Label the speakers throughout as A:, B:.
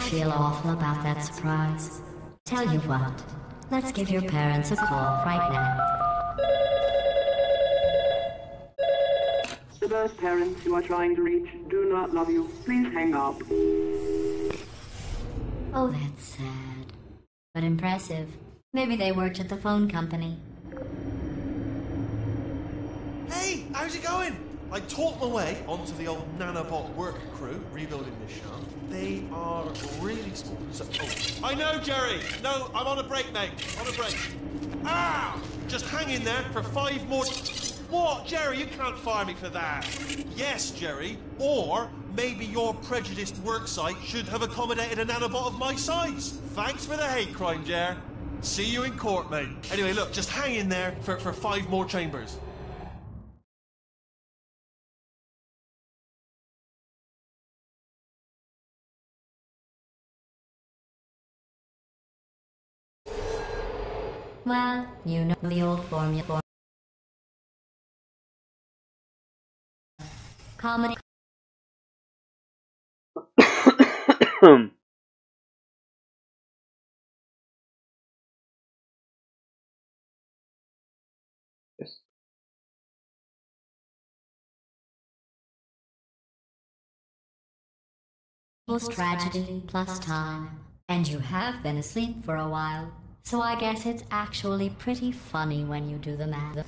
A: feel awful about that surprise. Tell you what, let's give your parents a call right now.
B: The first parents you are trying to reach do not love you. Please hang up.
A: Oh, that's sad. But impressive. Maybe they worked at the phone company.
C: Hey, how's it going? I talked my way onto the old nanobot work crew rebuilding this shaft. They are really small. So, I know, Jerry. No, I'm on a break, mate. On a break. Ah! Just hang in there for 5 more... What, Jerry? You can't fire me for that. Yes, Jerry. Or maybe your prejudiced worksite should have accommodated a nanobot of my size. Thanks for the hate crime, Jer. See you in court, mate. Anyway, look, just hang in there for 5 more chambers.
A: Well, you know the old formula. Comedy.
D: Yes.
A: Tragedy plus time. And you have been asleep for a while, so I guess it's actually pretty funny when you do the math.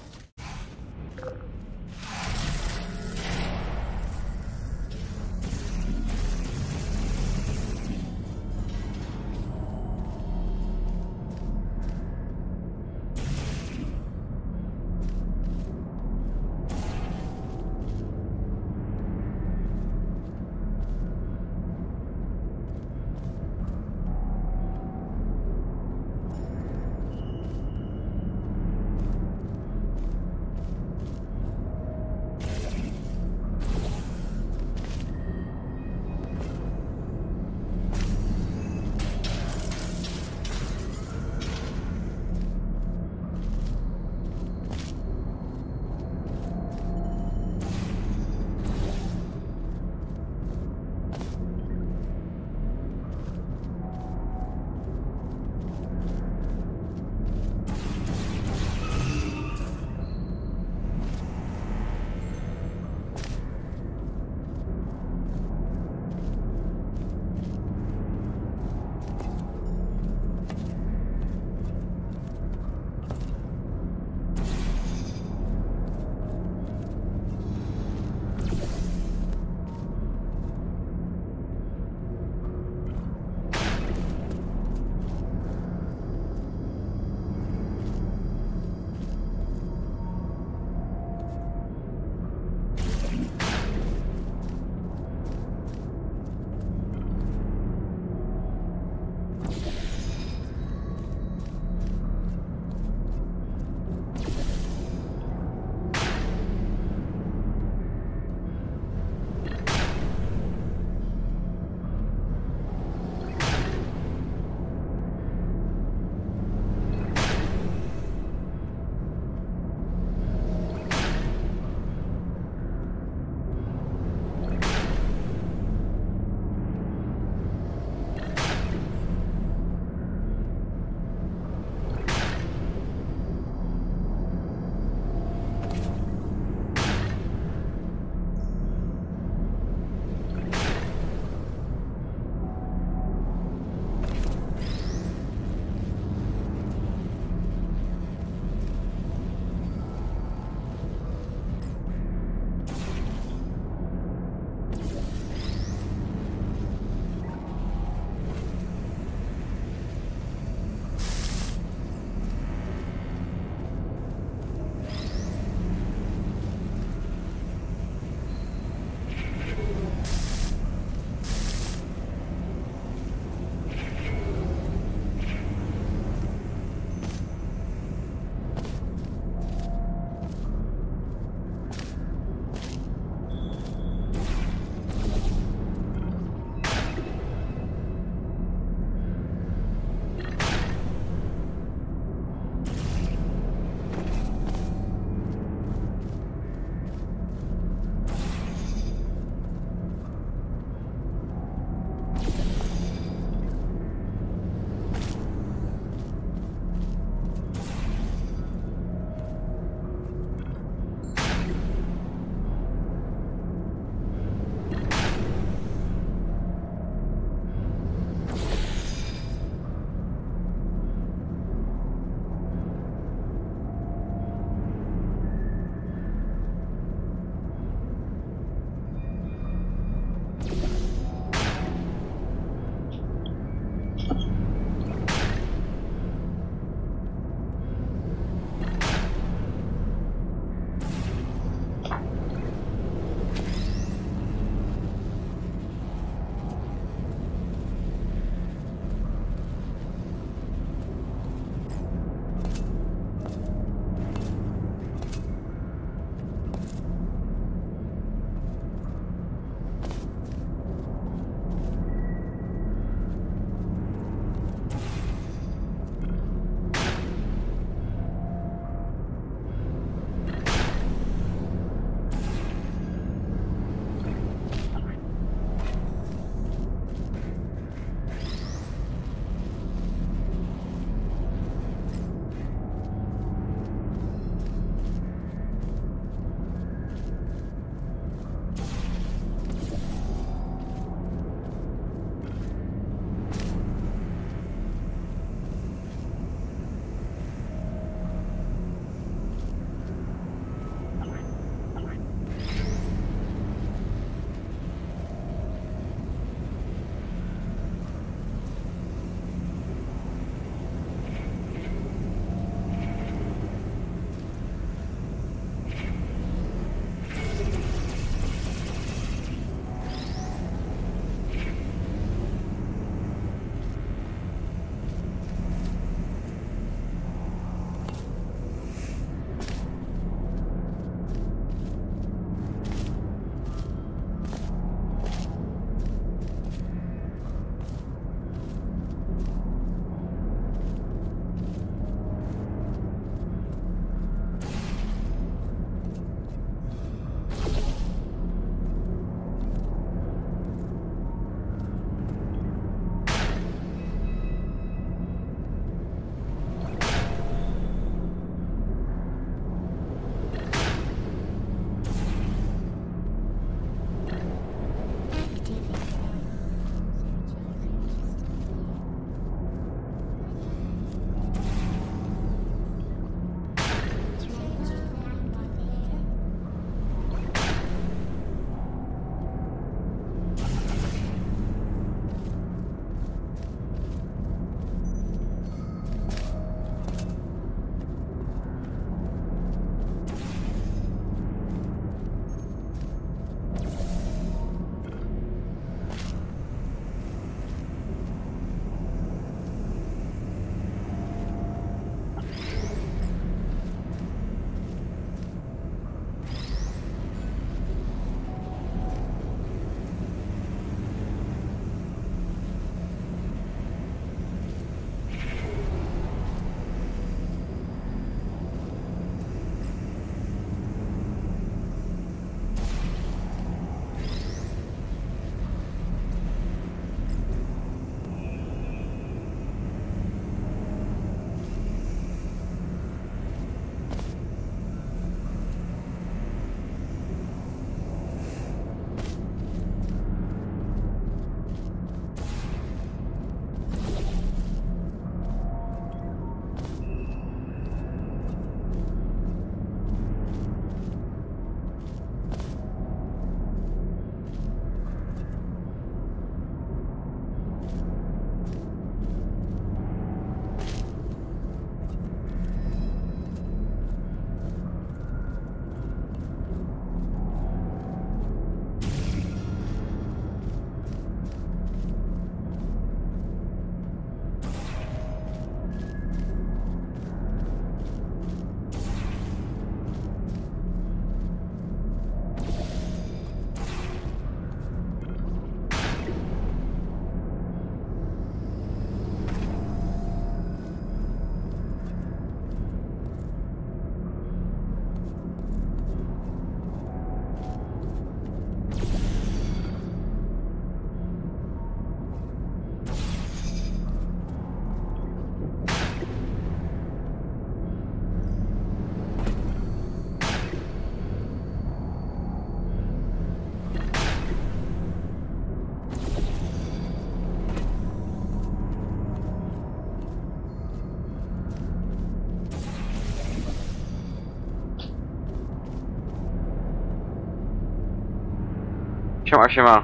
D: Siema, siema.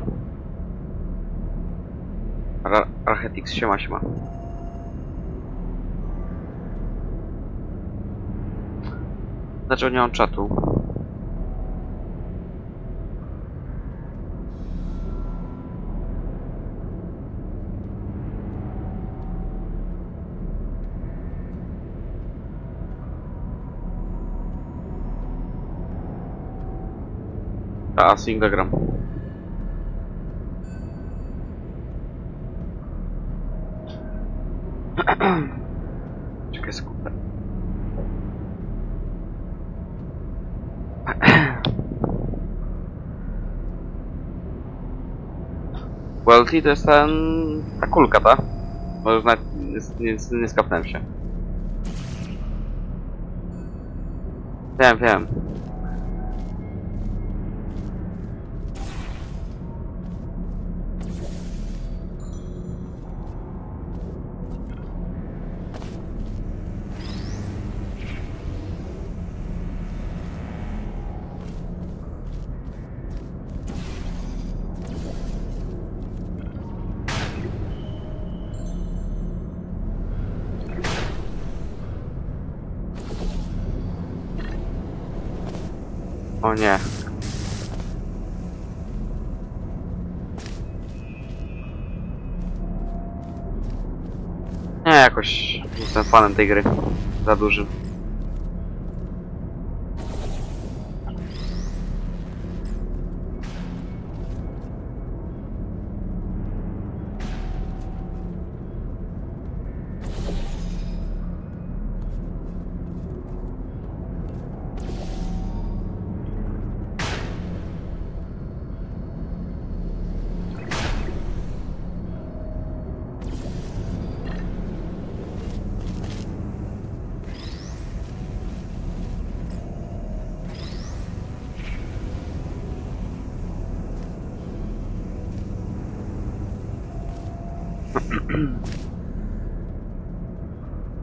D: Archetix, siema, siema. Dlaczego nie mam czatu? A, single gram. Czekaj sekundę. Welty to jest ta kulka, ta? Może nawet nie skapnąłem się. Wiem, wiem. O nie. Nie, jakoś jestem fanem tej gry. Za dużym.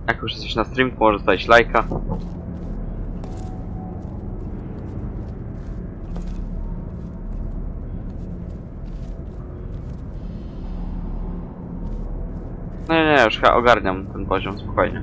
D: Jak już jesteś na streamku, możesz zostawić lajka. No nie, już chyba ogarniam ten poziom, spokojnie.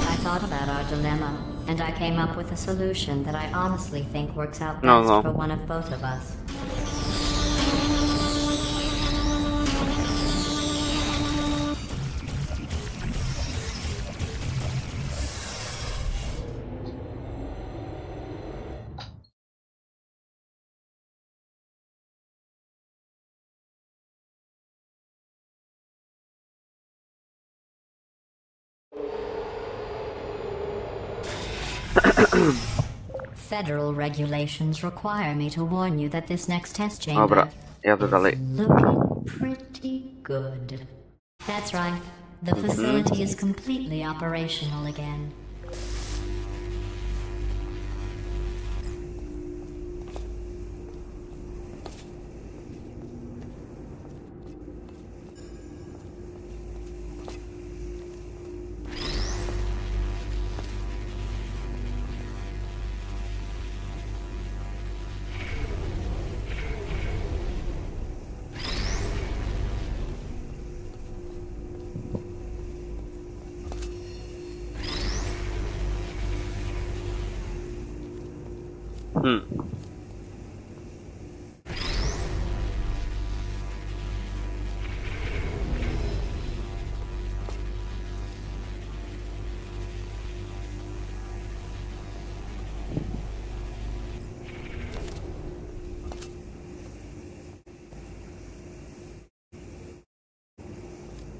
A: I thought about our dilemma, and I came up with a solution that I honestly think works out
D: No,
A: best
D: no.
A: for one of both of us. Federal regulations require me to warn you that this next test chamber
D: Dobra, jadę dalej.
A: looking pretty good. That's right. The facility is completely operational again.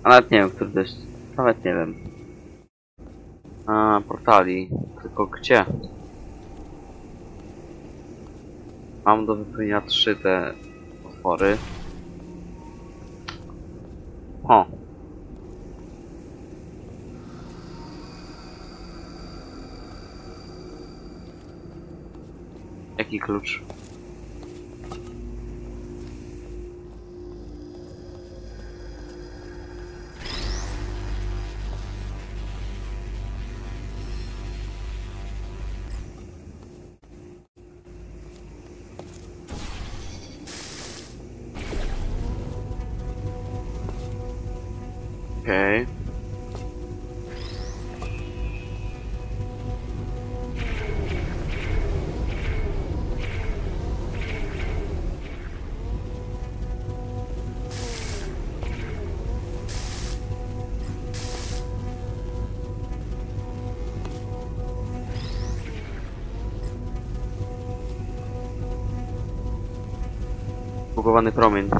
D: A nawet nie wiem, który to jest. Nawet nie wiem. A, portali. Tylko gdzie? Mam do wypełnienia 3 te otwory. O. Jaki klucz? Okej. Zbugowany promień.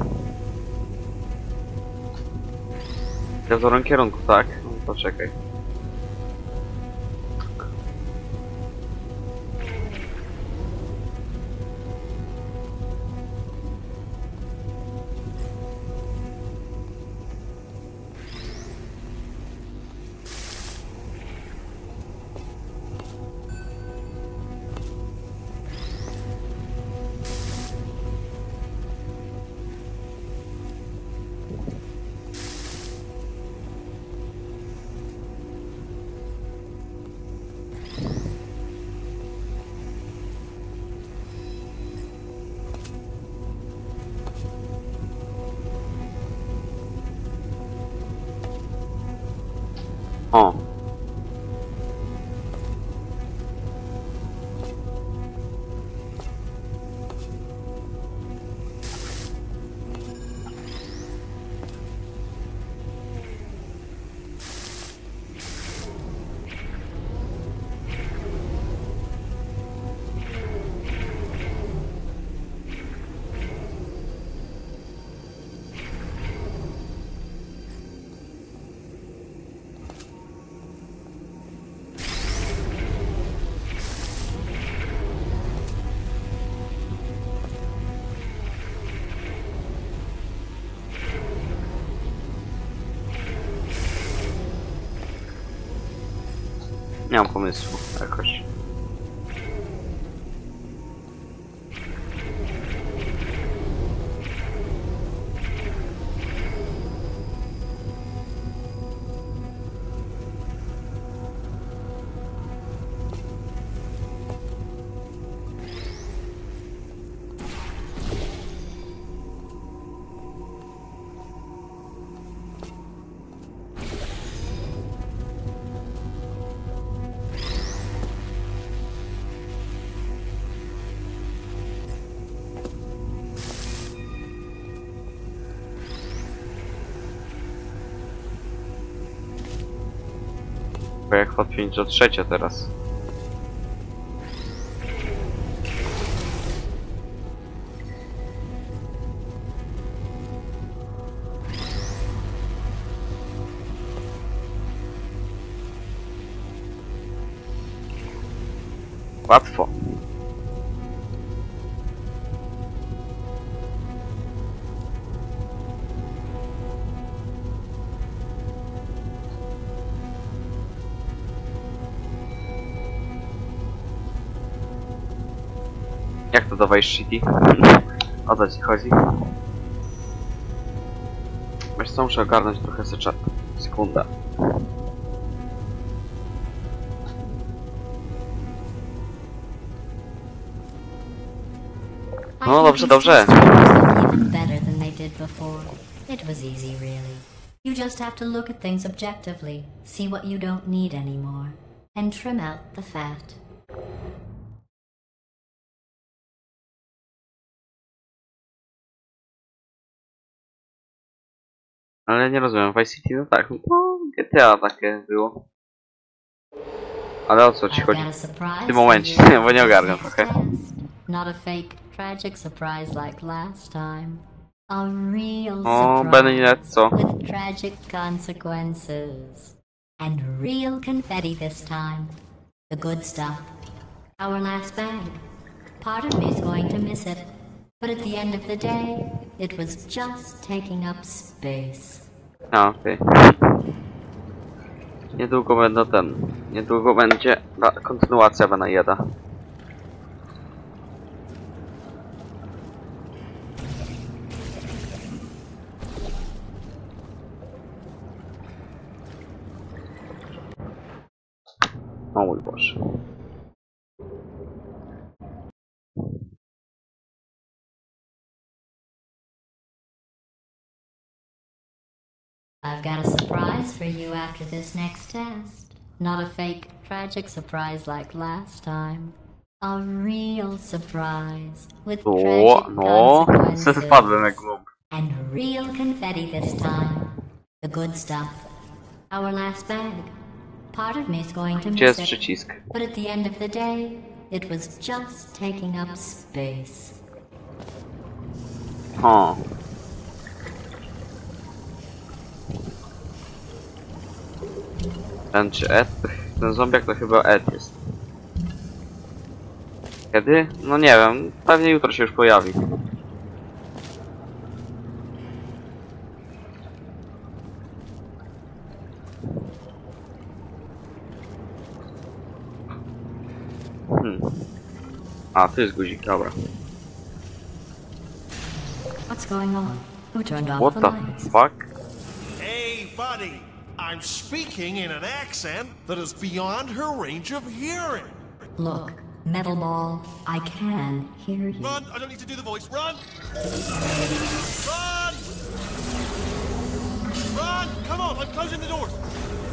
D: Ja w dobrym kierunku, tak? No to czekaj. O. Nie mam pomysłu, jakoś. Bo jak podpiąć do 3 teraz. Łatwo. Jak to dawaj shitty? O co ci chodzi? Wiesz co, muszę ogarnąć trochę se czat. Sekunda. No dobrze, dobrze.
A: It was easy, really. You just have to look at things objectively, see what you don't need anymore, and trim out the fat.
D: Ale nie rozumiem, Vice City, no tak, no GTA takie było. Ale o co ci chodzi w tym momencie, bo nie ogarniam trochę.
A: Not a fake, tragic surprise like last time. A real
D: O, Benet, co?
A: surprise with tragic consequences. And real confetti this time. The good stuff. Our last bag. Part of me's going to miss it. But at the end of the day, it was just taking up space.
D: A, okej. Niedługo będę niedługo będzie kontynuacja Benajeda. O mój Boże.
A: I've got a surprise for you after this next test. Not a fake, tragic surprise like last time. A real surprise with tragic consequences.
D: Spadłem jak głup.
A: And real confetti this time. The good stuff. Our last bag. Part of me's going to
D: Gdzie jest
A: miss it.
D: przycisk?
A: But at the end of the day, it was just taking up space.
D: O. Ten czy Ed? Ten zombiak to chyba Ed jest. Kiedy? No nie wiem, pewnie jutro się już pojawi. A, tu jest guzik, dobra.
A: What's going on? Who turned off
D: What
A: the
D: the
A: lights?
D: fuck?
C: Hey, buddy. I'm speaking in an accent that is beyond her range of hearing.
A: Look, Metal Ball, I can hear you.
C: Run! I don't need to do the voice. Run! Run! Run! Come on, I'm closing the doors.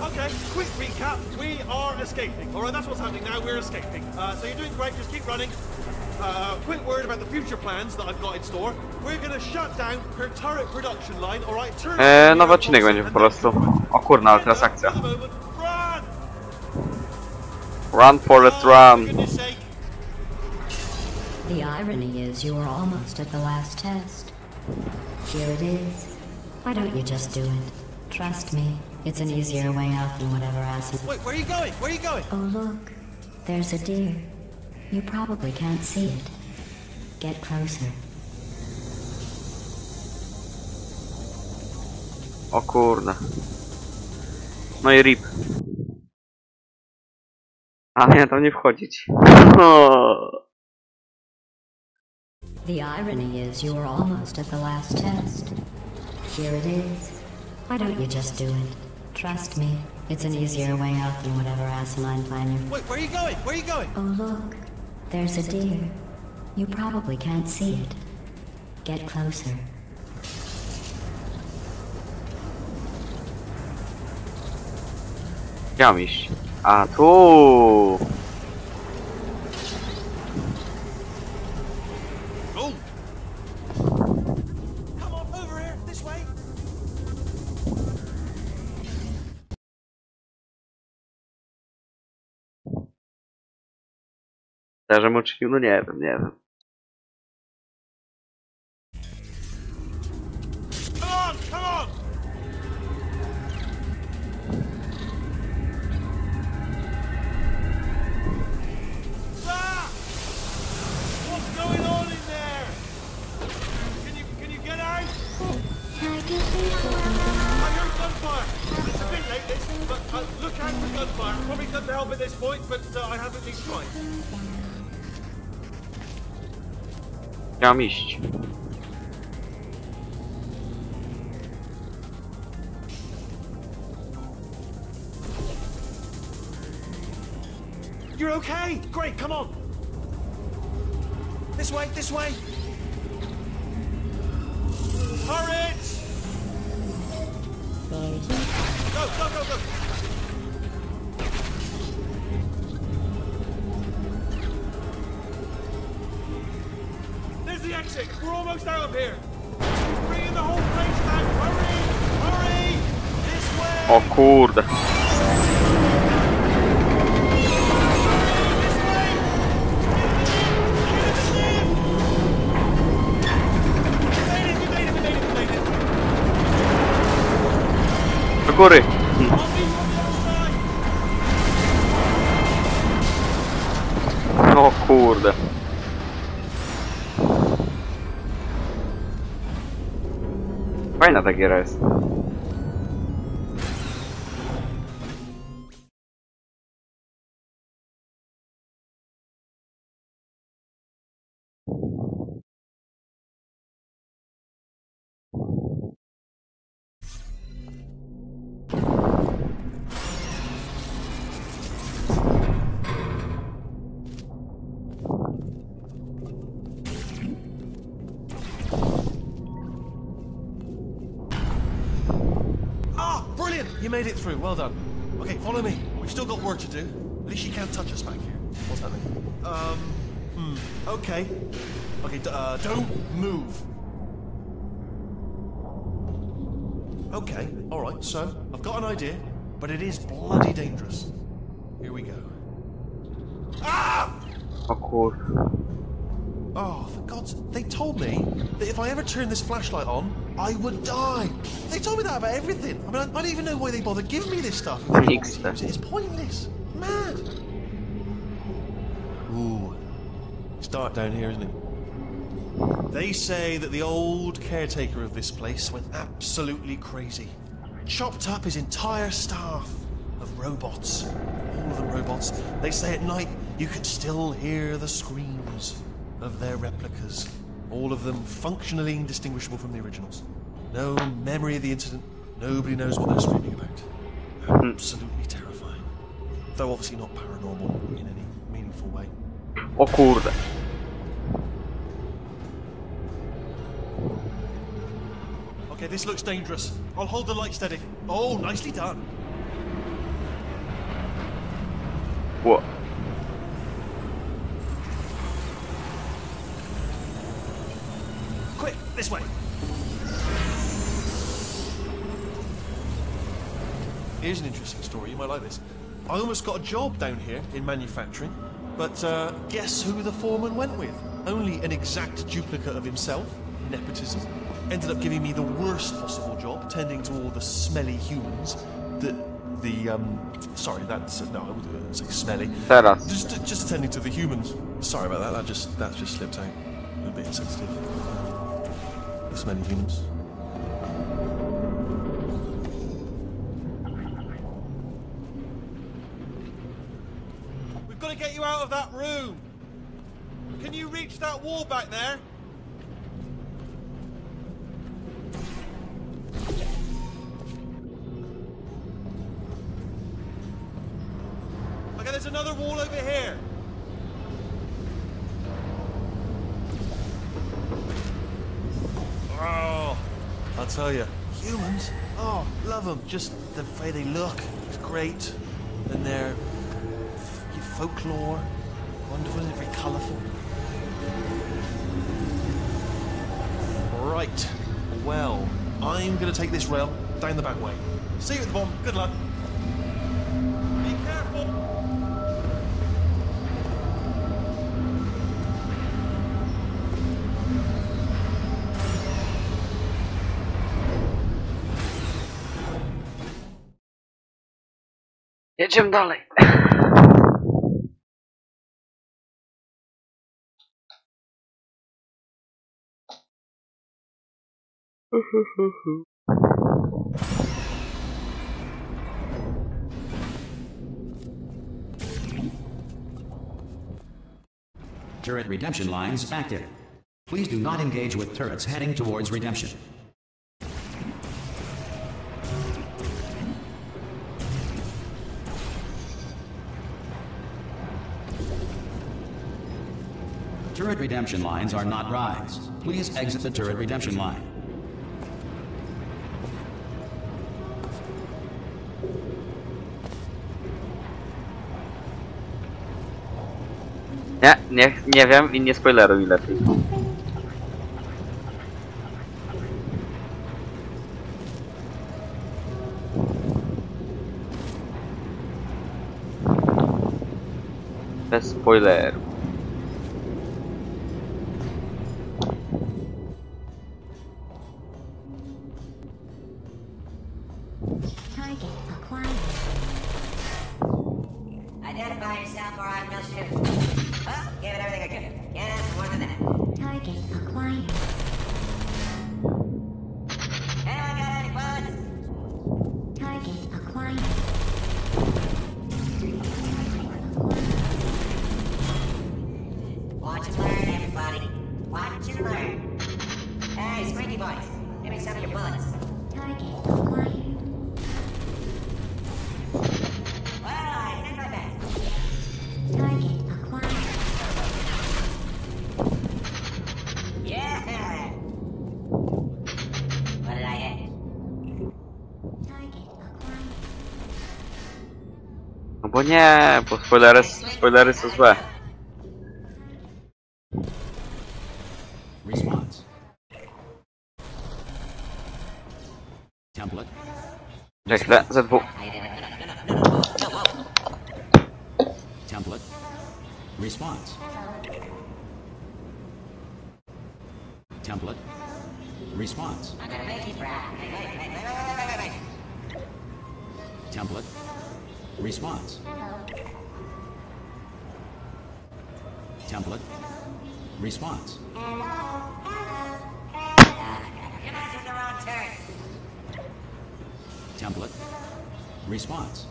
C: Okay, quick recap. We are escaping. Alright, that's what's happening now. We're escaping. So you're doing great. Just keep running. Quick word about the future plans that I've got in store. We're gonna shut down her turret production line, alright?
D: Nowy odcinek będzie po prostu. O kurna, ale teraz akcja.
C: Run!
D: Run for it,
C: For
D: run!
C: goodness sake.
A: The irony is you were almost at the last test. Here it is. Why don't you just do it? Trust me, it's an easier way out than whatever acid.
C: Wait, where are you going? Where are you going?
A: Oh look, there's a deer. You probably can't see it. Get closer.
D: O kurde. No i rip. A nie, tam nie wchodzić.
A: The irony is you were almost at the last test. Here it is. Why don't you just do it? Trust me, it's an easier way out than whatever asinine plan you're...
C: Wait, where are you going? Where are you going?
A: Oh look, there's a deer. You probably can't see it. Get closer.
D: Gdzie mam iść? A tu!
C: Oh! Come on, over here, this way.
D: Żebym uczynił, no nie wiem, nie wiem.
C: Come on, come on! Ah! What's going on in there? Can you get out? I heard gunfire. It's a bit late, this, but look out for gunfire. Probably couldn't help at this point, but I haven't been trying.
D: Gdzie mam iść?
C: You're okay? Great, come on. This way, this way. Hurry it! Go, go, go, go. There's the exit. We're almost out of here. He's bringing the whole place down. Hurry! Hurry! This way!
D: O kurde. corre! No kurde. Fajna ta giera jest.
C: You made it through, well done. Okay, follow me. We've still got work to do. At least you can't touch us back here. What's happening? Okay. Okay, don't move. Okay, alright, so, I've got an idea, but it is bloody dangerous. Here we go. Ah!
D: O kurde.
C: Oh, for God's... They told me that if I ever turned this flashlight on, I would die. They told me that about everything. I mean, I don't even know why they bothered giving me this stuff. It's pointless. Mad. Ooh. It's dark down here, isn't it? They say that the old caretaker of this place went absolutely crazy. Chopped up his entire staff of robots. All of them robots. They say at night you can still hear the screams of their replicas, all of them functionally indistinguishable from the originals. No memory of the incident, nobody knows what they're screaming about. Absolutely terrifying. Though obviously not paranormal in any meaningful way.
D: O kurde.
C: Okay, this looks dangerous. I'll hold the light steady. Oh, nicely done.
D: What?
C: Quick, this way. Here's an interesting story, you might like this. I almost got a job down here in manufacturing, but guess who the foreman went with? Only an exact duplicate of himself, nepotism. Ended up giving me the worst possible job, tending to all the smelly humans. Sorry, that's no, I wouldn't say smelly.
D: Teraz.
C: Just attending to the humans. Sorry about that. That just slipped out. A bit insensitive. The smelly humans. We've got to get you out of that room. Can you reach that wall back there? Okay, there's another wall over here. Oh, I'll tell you, humans, oh, love them. Just the way they look, it's great. And their folklore, wonderful, isn't it? Very colourful. Right, well, I'm going to take this rail down the back way. See you at the bottom, good luck. Be careful.
D: Jedziemy dalej.
E: Turret redemption lines active. Please do not engage with turrets heading towards redemption. Turret redemption lines are not rides. Please exit the turret redemption line.
D: Nie wiem i nie spoileruj lepiej. Bez spoileru.
F: Identify yourself or I will shoot. Oh, give it everything I give you. Can't ask more than that.
A: Target acquired.
F: Anyone got any bullets?
A: Target acquired.
F: Watch and learn, everybody. Watch and learn. Hey, Squeaky Boys, give me some of your bullets.
A: Target acquired.
F: Well, I did my best.
A: Target acquired.
F: Yeah! What did I hit?
A: Target acquired.
D: No bo nie, bo spoilery są złe.
E: Response. Template.
D: Czekaj chwilę, ZW.
E: Template. Response. Template. Response.
F: I'm gonna make you proud. Wait.
E: Template. Response. Template. Response.
F: You guys are the wrong turn.
E: Template. Response.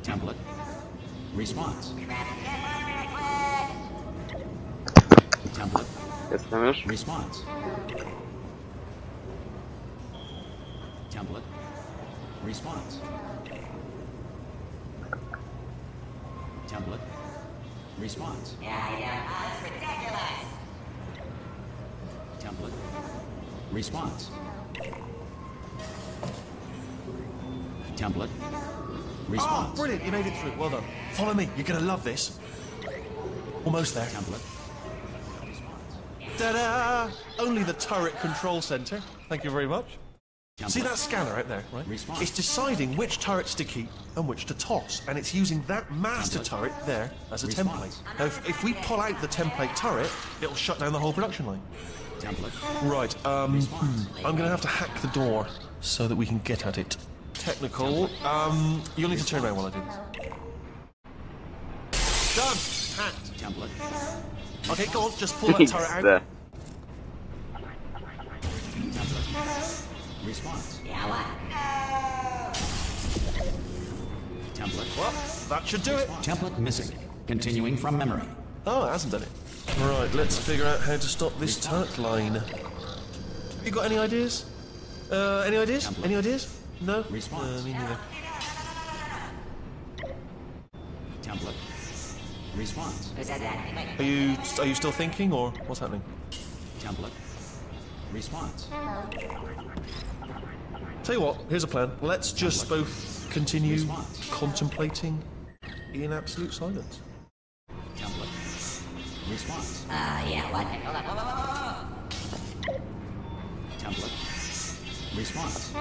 E: Template. Response. Template.
D: Jestem już.
E: Response. Template. Response. Template. Response.
F: Yeah. That's ridiculous.
E: Template. Response. Template.
C: Oh,
E: Response.
C: brilliant! You made it through. Well done. Follow me. You're gonna love this. Almost there.
E: Template.
C: Ta-da! Only the turret control center. Thank you very much.
E: Template.
C: See that scanner out there, right?
E: Response.
C: It's deciding which turrets to keep and which to toss, and it's using that master
E: Template.
C: turret there as a
E: Response.
C: template. Now, if we pull out the template turret, it'll shut down the whole production line.
E: Template.
C: Right,
E: Response.
C: I'm gonna have to hack the door so that we can get at it. Technical, you'll need to turn around while I do this. Done! Hacked.
E: Template.
C: Okay, go on, just pull that
D: He's
C: turret out.
D: there.
E: Template. Response.
F: Yeah, what?
E: Template.
C: Well, that should do it.
E: Template missing. Continuing from memory.
C: Oh, it hasn't done it. Right, let's figure out how to stop this turret line. You got any ideas? Any ideas?
E: Template.
C: Any ideas? No?
E: Response.
C: Me neither.
E: Template. Response.
F: Who said that?
C: Are you still thinking, or what's happening?
E: Template. Response.
C: Tell you what, here's a plan. Let's just both continue
E: Response.
C: contemplating in absolute silence.
E: Template. Response.
F: Yeah, what? Hold on. Whoa.
E: Template. Response.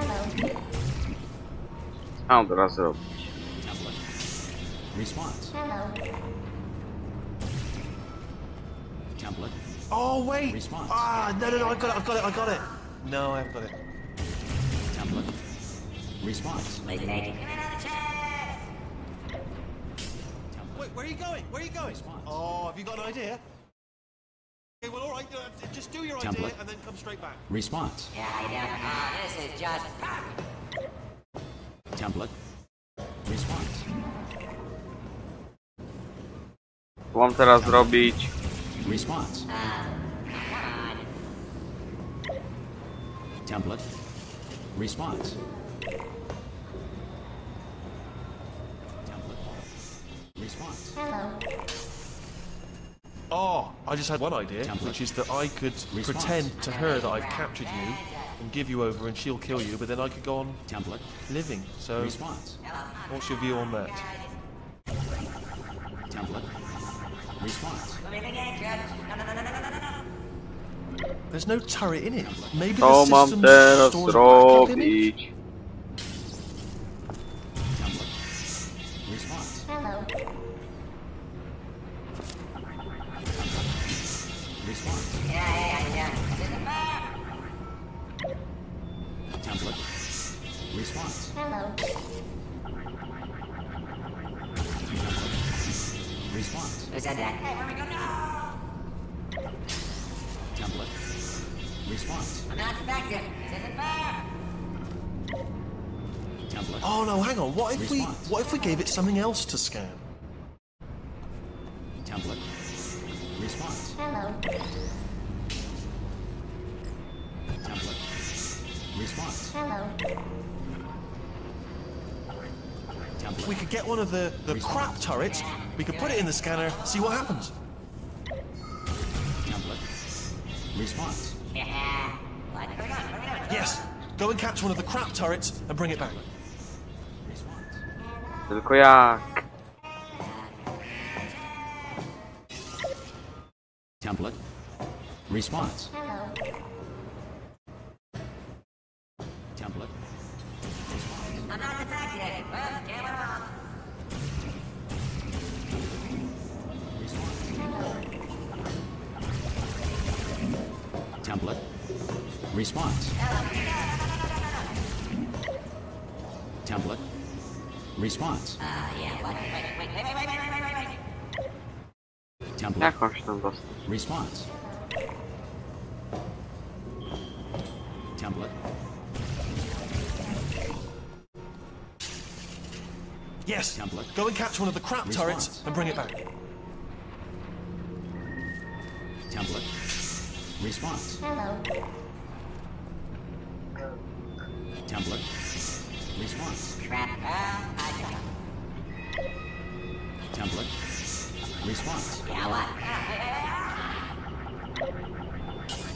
D: A on teraz zrobić.
E: Template. Response. Template.
C: Oh, wait!
E: Response.
C: Ah, no, I got it. No, I haven't got it.
E: Template. Response.
F: Wait,
C: Wait, where are you going? Where are you going? Oh, have you got an idea? Okay, well, all right, just do your idea
E: Template.
C: and then come straight back.
E: Response.
F: Yeah, this is just...
E: Template. Response.
D: Co mam teraz zrobić?
E: Response.
F: Come on.
E: Template. Response. Template. Response.
C: Oh, I just had one idea,
E: Template.
C: which is that I could
E: Response.
C: pretend to her that I've captured you and give you over and she'll kill you, but then I could go on
E: Template.
C: living. So,
E: Response.
C: what's your view on that?
E: Template. Response.
C: There's no turret in it. Maybe
D: Co
C: the
D: mam
C: system
D: teraz
C: stores a backup image?
D: zrobić?
E: Template. Response. Response. Template. Response.
F: said that. Hey, where we go? No!
E: Template. Response.
F: I'm not infected. This isn't fair.
E: Template.
C: Oh no, hang on. What if we gave it something else to scan?
E: Template. Response.
A: Hello.
E: Template. Response.
A: Hello.
E: Template.
C: We could get one of the crap turrets, we could put it in the scanner, see what happens.
E: Template. Response.
F: Yeah. What? Where we going? Where we going?
C: Yes, go and catch one of the crap turrets and bring it back.
E: Response.
D: Tylko jak?
E: Template. Response.
A: Hello.
E: Template.
F: I'm not infected. Well, damn it all.
E: Template. Response. Template. Response.
F: Yeah, what? Wait.
E: Template.
D: Jak on się tam dostał?
E: Response. Template.
C: Yes,
E: Template.
C: go and catch one of the crap turrets
E: Response.
C: and bring it back.
E: Template. Response.
A: Hello.
E: Template. Response.
F: Crap.
E: Template. Response.
F: Yeah, what?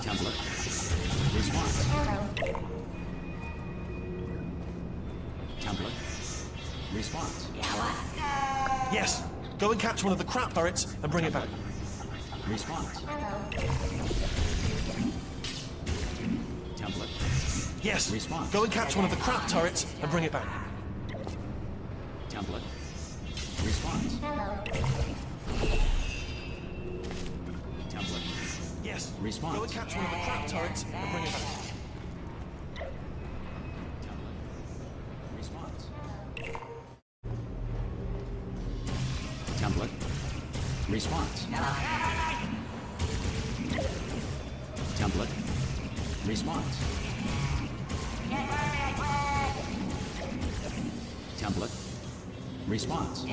E: Template. Response.
A: Hello.
E: Template. Response.
F: Yeah, what?
C: Yes, go and catch one of the crap turrets and bring it back.
E: Response.
A: Hello.
E: Template.
C: Yes,
E: Response.
C: go and catch one of the crap turrets and bring it back.
E: Template. Response.
A: Hello.
E: Template.
C: Yes,
E: Response.
C: go and catch one of the crap turrets and bring it back.
E: Response. Template. Response. Template. Response. Template. Response.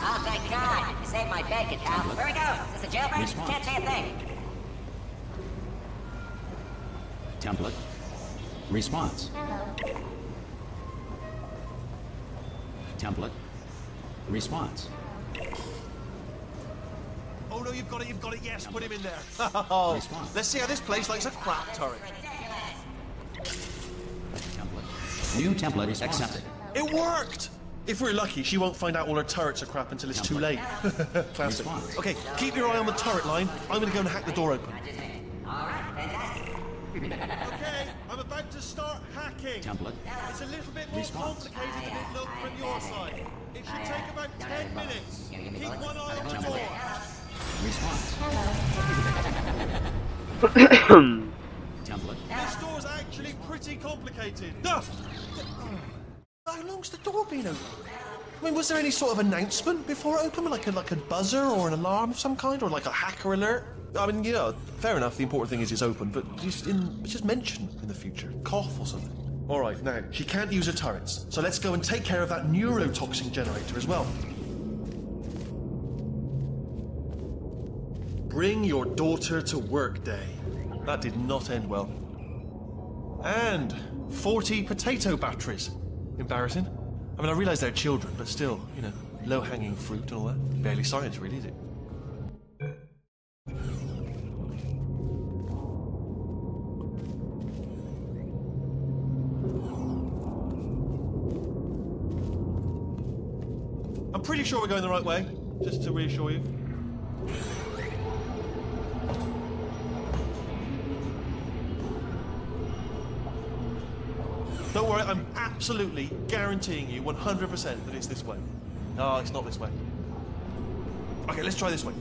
F: Oh, thank God. You saved my bacon, pal. Where we go? Is this a jailbreak?
E: Response.
F: Can't say a thing.
E: Template. Response.
A: Hello.
E: Template. Response.
C: Oh no, you've got it, yes, put him in there. Oh,
E: Response.
C: let's see how this plays like it's a crap turret.
E: Template. New template is accepted.
C: It worked! If we're lucky, she won't find out all her turrets are crap until it's too late. Classic.
E: Response.
C: Okay, keep your eye on the turret line. I'm gonna go and hack the door open.
F: Alright, fantastic.
C: Okay, I'm about to start hacking.
E: Template.
C: It's a little bit more
E: Response.
C: complicated than it looked from your side. It should take about 10 minutes.
F: You give me
C: Keep
F: bullets?
C: one eye on the
E: Template.
C: door.
E: Response. Template.
C: This door's actually pretty complicated. Ah! How long's the door been open? I mean, was there any sort of announcement before it opened? Like a buzzer or an alarm of some kind? Or like a hacker alert? I mean, you know, fair enough, the important thing is it's open, but just mention in the future. Cough or something. Alright, now, she can't use her turrets, so let's go and take care of that neurotoxin generator as well. Bring your daughter to work day. That did not end well. And 40 potato batteries. Embarrassing. I mean, I realise they're children, but still, you know, low-hanging fruit and all that. Barely science, really, is it? I'm pretty sure we're going the right way, just to reassure you. Don't worry, I'm absolutely guaranteeing you 100% that it's this way. No, it's not this way. Okay, let's try this way.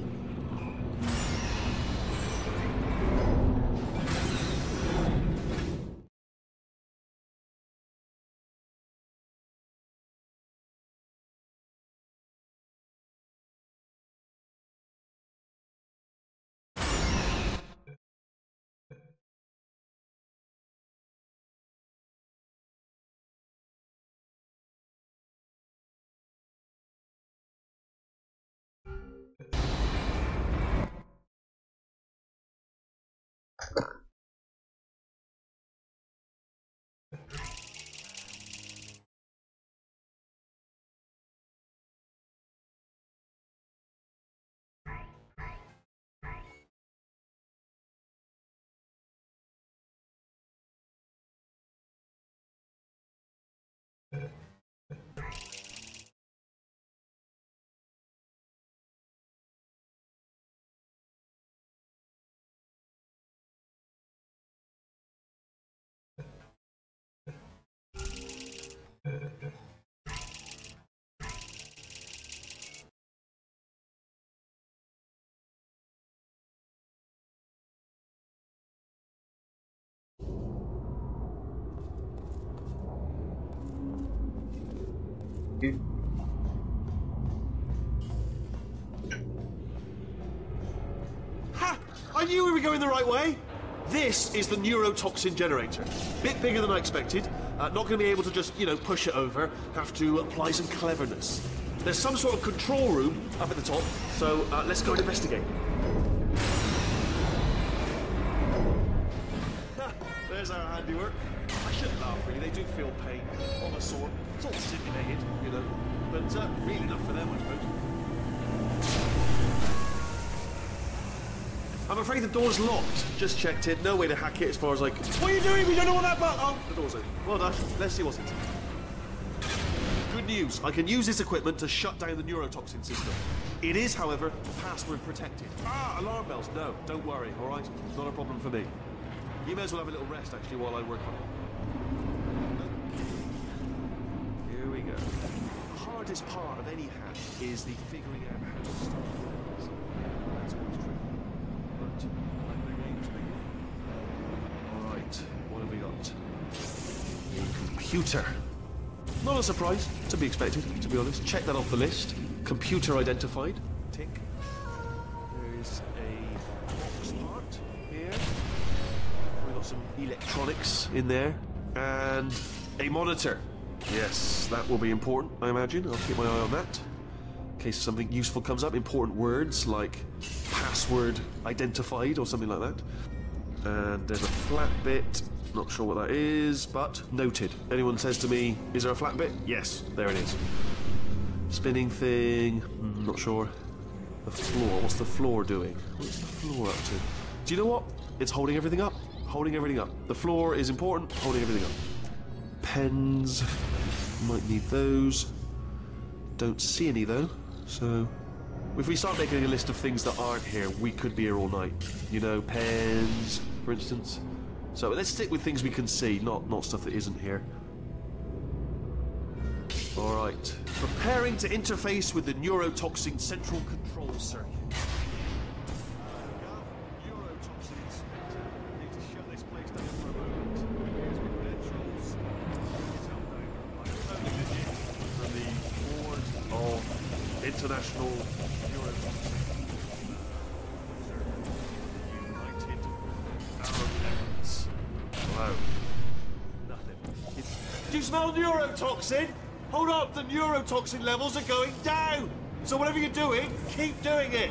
C: Ha! I knew we were going the right way. This is the neurotoxin generator. Bit bigger than I expected. Not going to be able to just, push it over. Have to apply some cleverness. There's some sort of control room up at the top, so let's go and investigate. There's our handiwork. I shouldn't laugh, really. They do feel pain of a sort. It's all simulated, but real enough for them, I suppose. I'm afraid the door's locked. Just checked it. No way to hack it as far as I can. What are you doing? We don't know what that button. Oh, the door's open. Well done. Let's see what's inside. Good news. I can use this equipment to shut down the neurotoxin system. It is, however, password protected. Alarm bells. No, don't worry, all right? It's not a problem for me. You may as well have a little rest, actually, while I work on it. Here we go. The hardest part of any hack is the figuring out how to start things. That's always true. But like the games begin. Alright, what have we got? A computer. Not a surprise, to be expected, to be honest. Check that off the list. Computer identified. Tick. There's a box part here. We've got some electronics in there. And a monitor. Yes, that will be important, I imagine. I'll keep my eye on that. In case something useful comes up. Important words like password identified or something like that. And there's a flat bit. Not sure what that is, but noted. Anyone says to me, is there a flat bit? Yes, there it is. Spinning thing, not sure. The floor, what's the floor doing? What's the floor up to? Do you know what? It's holding everything up. Holding everything up. The floor is important, holding everything up. Pens, might need those. Don't see any though, so... If we start making a list of things that aren't here, we could be here all night. Pens, for instance. So let's stick with things we can see, not stuff that isn't here. Alright. Preparing to interface with the neurotoxin central control circuit. Neurotoxin inspector. Need to shut this place down for a moment. Here's my credentials. I'm totally legit from the Board of International Neurotoxin. United Arab Emirates. Hello. Nothing. Do you smell neurotoxin? Hold up, the neurotoxin levels are going down. So whatever you're doing, keep doing it.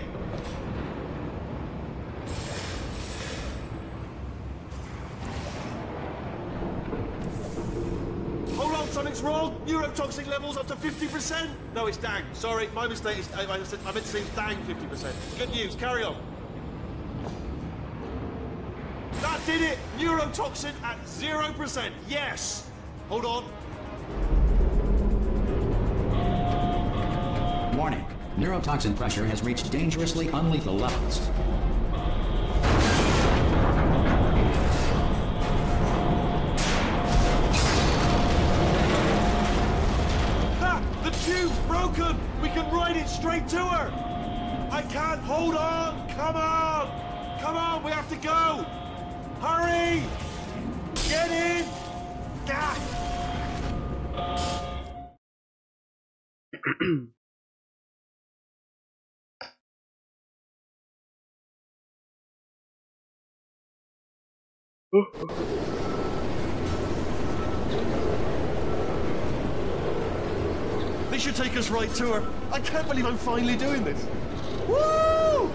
C: Hold on, something's wrong. Neurotoxin levels up to 50%. No, it's down. Sorry, my mistake. I meant to say it's down 50%. Good news. Carry on. That did it! Neurotoxin at 0%. Yes! Hold on.
E: Warning. Neurotoxin pressure has reached dangerously unlethal levels.
C: Ha! The tube's broken! We can ride it straight to her! I can't hold on! Come on! Come on, we have to go! Hurry! Get in! Gah! This should take us right to her. I can't believe I'm finally doing this. Woo!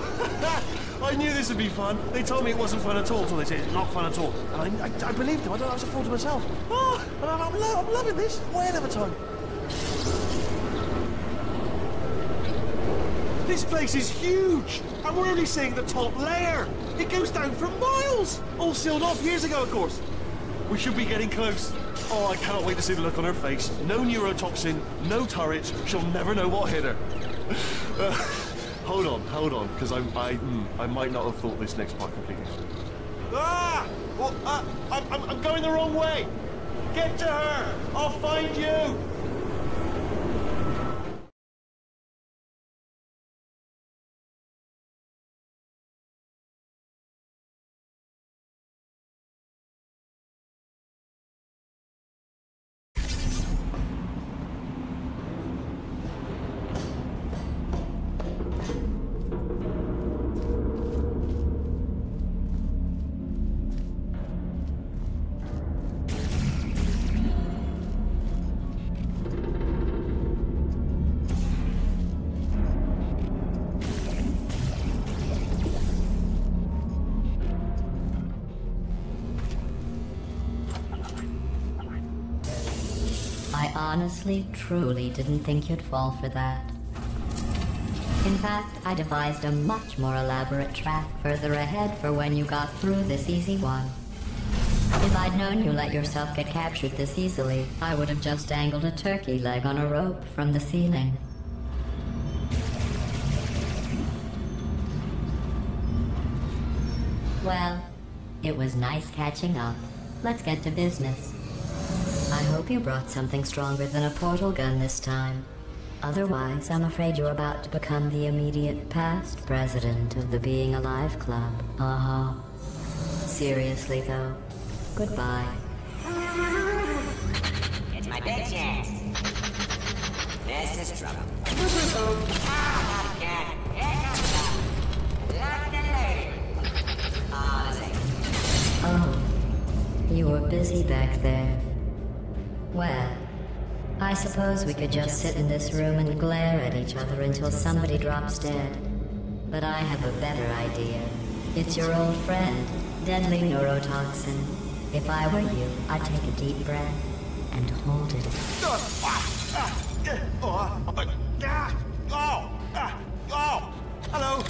C: I knew this would be fun. They told me it wasn't fun at all, so they said it's not fun at all. And I believed them. I was a fool to myself. Oh, I'm loving this. Way ahead of a time. This place is huge, and we're only seeing the top layer. It goes down for miles. All sealed off years ago, of course. We should be getting close. Oh, I cannot wait to see the look on her face. No neurotoxin, no turrets. She'll never know what hit her. Hold on, because I might not have thought this next part completely. Ah! Well, I'm going the wrong way. Get to her. I'll find you.
A: honestly, truly didn't think you'd fall for that. In fact, I devised a much more elaborate trap further ahead for when you got through this easy one. If I'd known you let yourself get captured this easily, I would have just dangled a turkey leg on a rope from the ceiling. Well, it was nice catching up. Let's get to business. I hope you brought something stronger than a portal gun this time. Otherwise, I'm afraid you're about to become the immediate past president of the Being Alive Club. Uh-huh. Seriously, though, goodbye.
F: It's my big chance. This is trouble. Ah, again. Here comes trouble. Lock the lady.
A: Oh, you were busy back there. Well, I suppose we could just sit in this room and glare at each other until somebody drops dead. But I have a better idea. It's your old friend, deadly neurotoxin. If I were you, I'd take a deep breath and hold it.
C: Hello.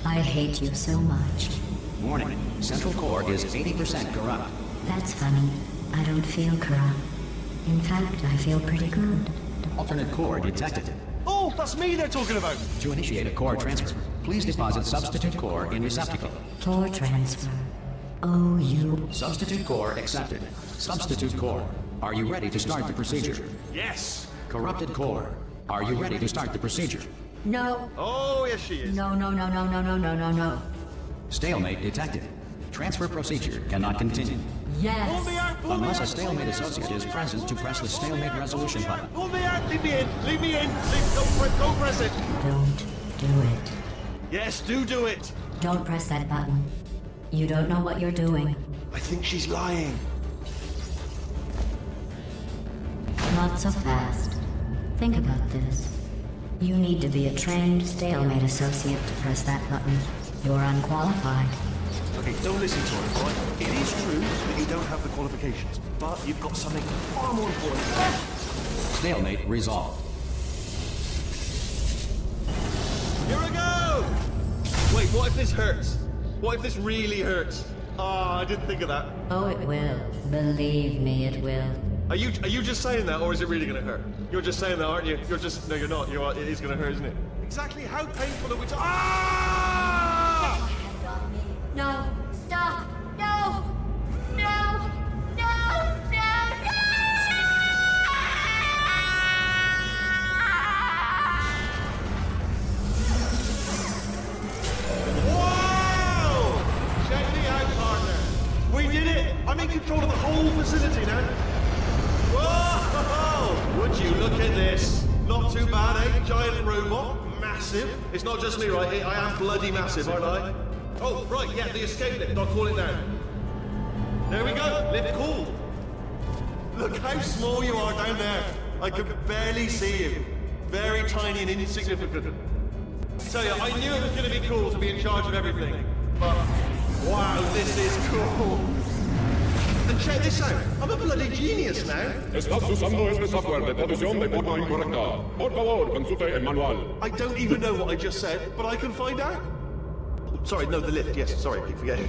A: I hate you so much.
E: Warning. Central core is 80% corrupt.
A: That's funny. I don't feel corrupt. In fact, I feel pretty good.
E: Alternate core detected.
C: Oh, that's me they're talking about.
E: To initiate a core transfer, please deposit substitute core in receptacle.
A: Core transfer. Oh, you...
E: Substitute core accepted. Substitute core, are you ready to start the procedure?
C: Yes.
E: Corrupted core, are you ready to start the procedure?
A: No.
C: Oh, yes she is.
A: No, no, no, no, no, no, no, no, no.
E: Stalemate detected. Transfer procedure cannot continue.
A: Yes.
C: Pull me out, pull
E: Unless
C: me
E: a
C: out.
E: stalemate associate is present to press the stalemate resolution button.
C: Pull me out, leave me in, leave me in. Don't press it.
A: Don't do it.
C: Yes, do it.
A: Don't press that button. You don't know what you're doing.
C: I think she's lying.
A: Not so fast. Think about this. You need to be a trained stalemate associate to press that button. You're unqualified.
C: Okay, don't listen to her, all right? It is true that you don't have the qualifications, but you've got something far more important.
E: Stalemate resolved.
C: Here we go! Wait, what if this hurts? What if this really hurts? Ah, I didn't think of that.
A: Oh, it will. Believe me, it will.
C: Are you just saying that, or is it really gonna hurt? You're just saying that, aren't you? You're just... No, you're not. It is gonna hurt, isn't it? Exactly how painful are we to... Ah!
A: No! Stop! No! No! No! No!
C: Wow! Check me out, partner. We did it! I'm in control of the whole facility now. Whoa! Would you look at this? Not too bad, eh? Giant robot. Massive. It's not just me, right? I am bloody massive, aren't I? Oh, right, yeah, the escape lift. I'll call it now. There we go. Lift cool. Look how small you are down there. I could barely see you. Very tiny and insignificant. Tell you, I knew it was going to be cool to be in charge of everything. But, wow, this is cool. And check this out. I'm a bloody genius now.
G: Estás usando este software de traducción de forma incorrecta. Por favor, consulte el manual.
C: I don't even know what I just said, but I can find out. Sorry, no, the lift, yes, sorry, I keep forgetting.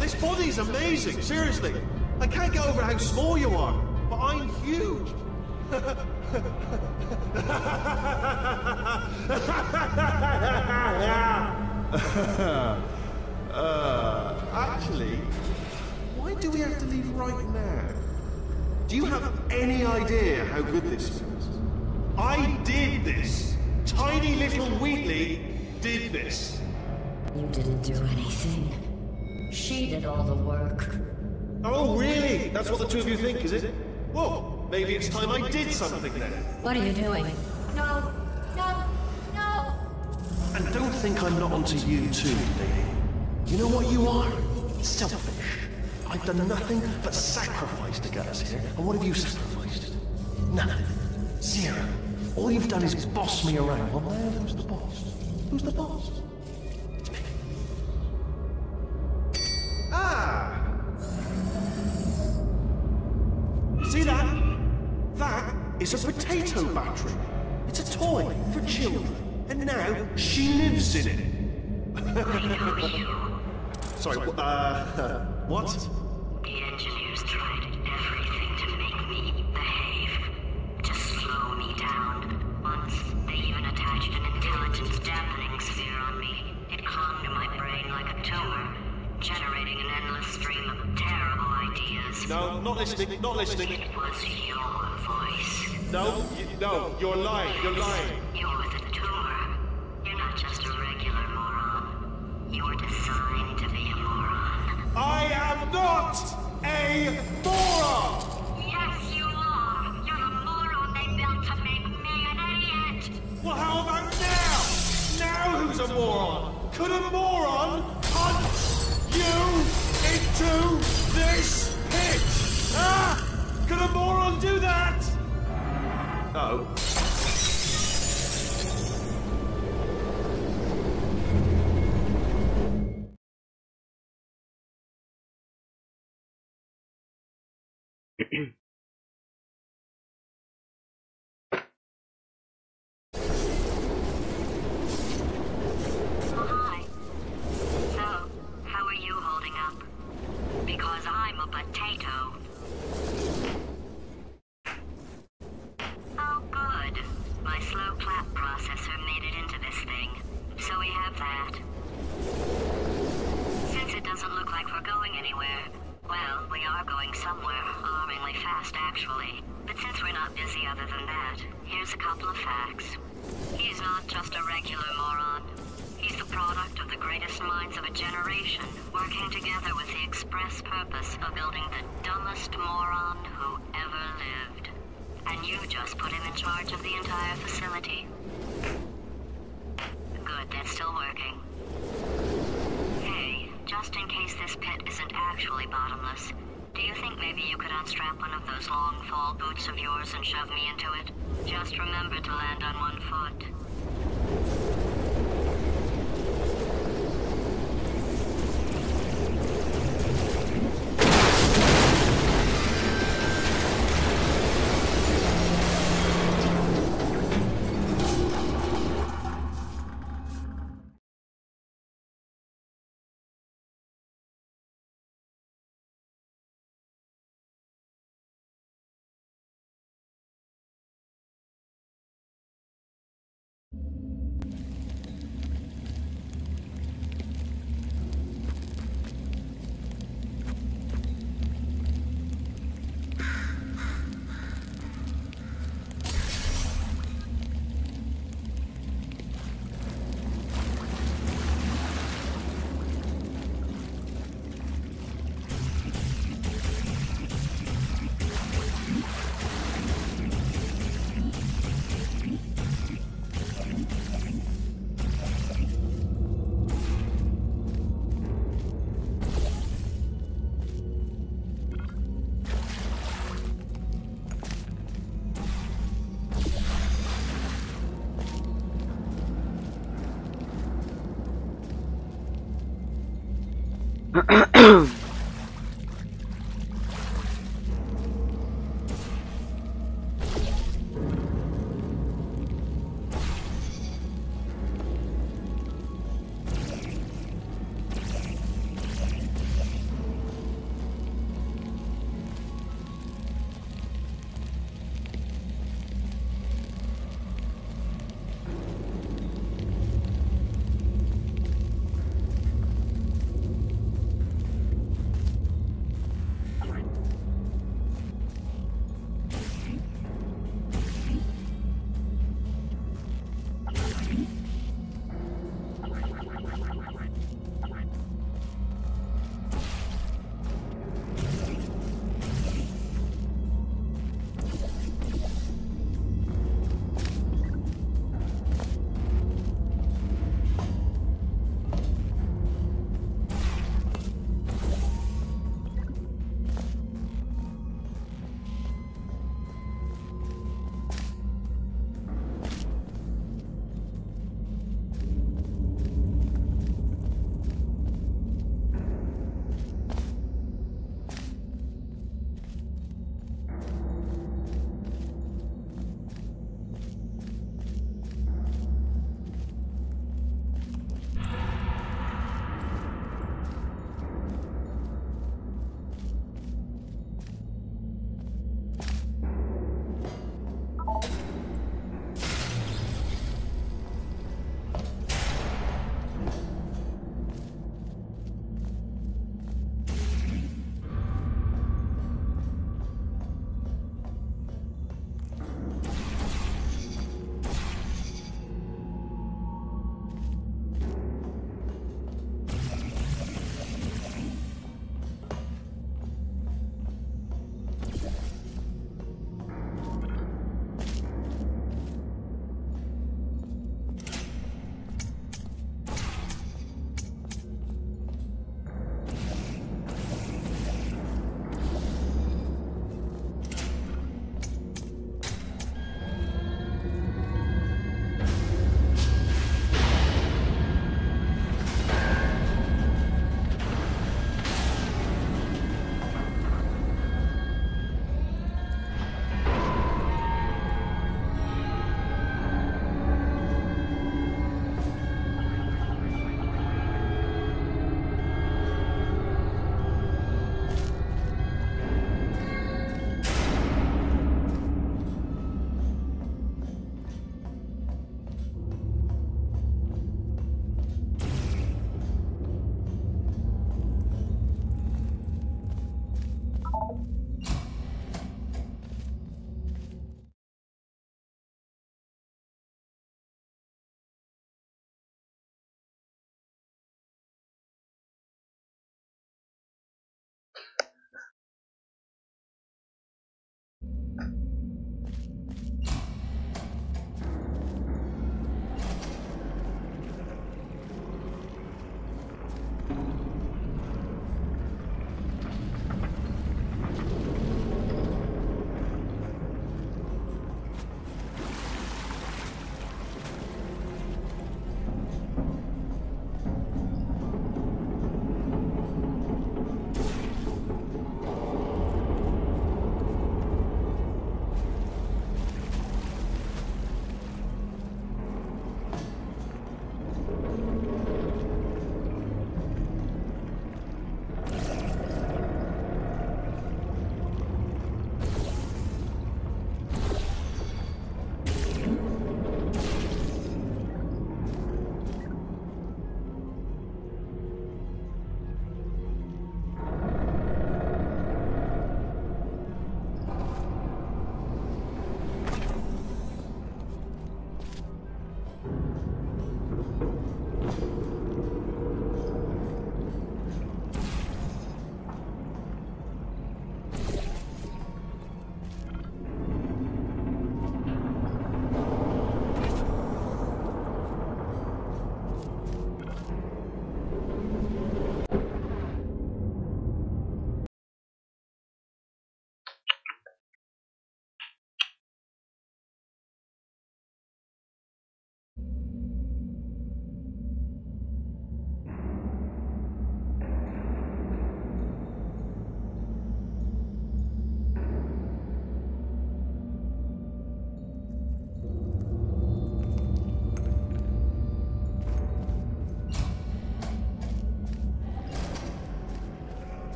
C: This body's amazing, seriously. I can't get over how small you are, but I'm huge. Actually, why do we have to leave right now? Do you have any idea how good this feels? I did this. Tiny little Wheatley did this.
A: You didn't do anything. She did all the work.
C: Oh, really? That's what the two of you think, is it? Well, maybe it's time I did something then.
A: What are you doing? No! No! No!
C: And don't think I'm not onto you too, lady. You know what you are? Selfish. I've done nothing but sacrifice to get us here. And what have you sacrificed? Nothing. Zero. All you've done is boss me around. Well, who's the boss? Who's the boss? It's me. Ah! See that? That is a potato battery. It's a toy for children. And now she lives in it. Sorry, what?
H: The engineers tried everything to make me behave, to slow me down. Once, they even attached an intelligence dampening sphere on me. It clung to my brain like a tumor, generating an endless stream of terrible ideas.
C: No, not listening, not listening.
H: It was your voice.
C: No, you're lying, you're lying.
H: You're the tumor. You're not just a regular moron. You're designed to be a moron.
C: I am not a moron!
H: Yes, you are. You're a moron they built to make me an idiot.
C: Well, how about now? Now who's a moron? Could a moron punch you into this pit? Ah! Could a moron do that? Oh.
H: Hi. So, how are you holding up? Because I'm a potato. Oh, good. My slow clap processor made it into this thing. So we have that. Since it doesn't look like we're going anywhere, well, we are going somewhere, alarmingly fast actually. But since we're not busy other than that, here's a couple of facts. He's not just a regular moron. He's the product of the greatest minds of a generation, working together with the express purpose of building the dumbest moron who ever lived. And you just put him in charge of the entire facility. Good, that's still working. Hey, just in case this pit isn't actually bottomless, do you think maybe you could unstrap one of those long fall boots of yours and shove me into it? Just remember to land on one foot.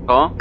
D: Co?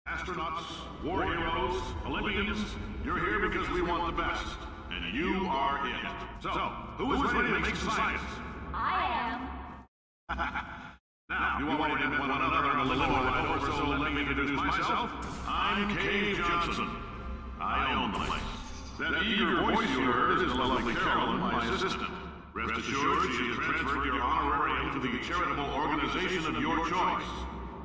I: Astronauts, war heroes, Olympians, you're here because we want the best. And you are it. So, who is ready to make some science?
J: I am.
I: Now, you want to meet one another on the limo ride over, so let me introduce myself. I'm Cave Johnson. I own the place. That eager voice you heard is the lovely Carolyn, my assistant. Rest assured, she has transferred your honorarium to the charitable organization of your choice.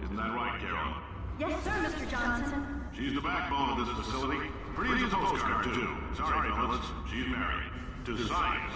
I: Isn't that right, Carolyn?
J: Yes, sir, Mr. Johnson.
I: She's the backbone of this facility. Pretty as a postcard, too. Sorry, fellas. She's married. To science.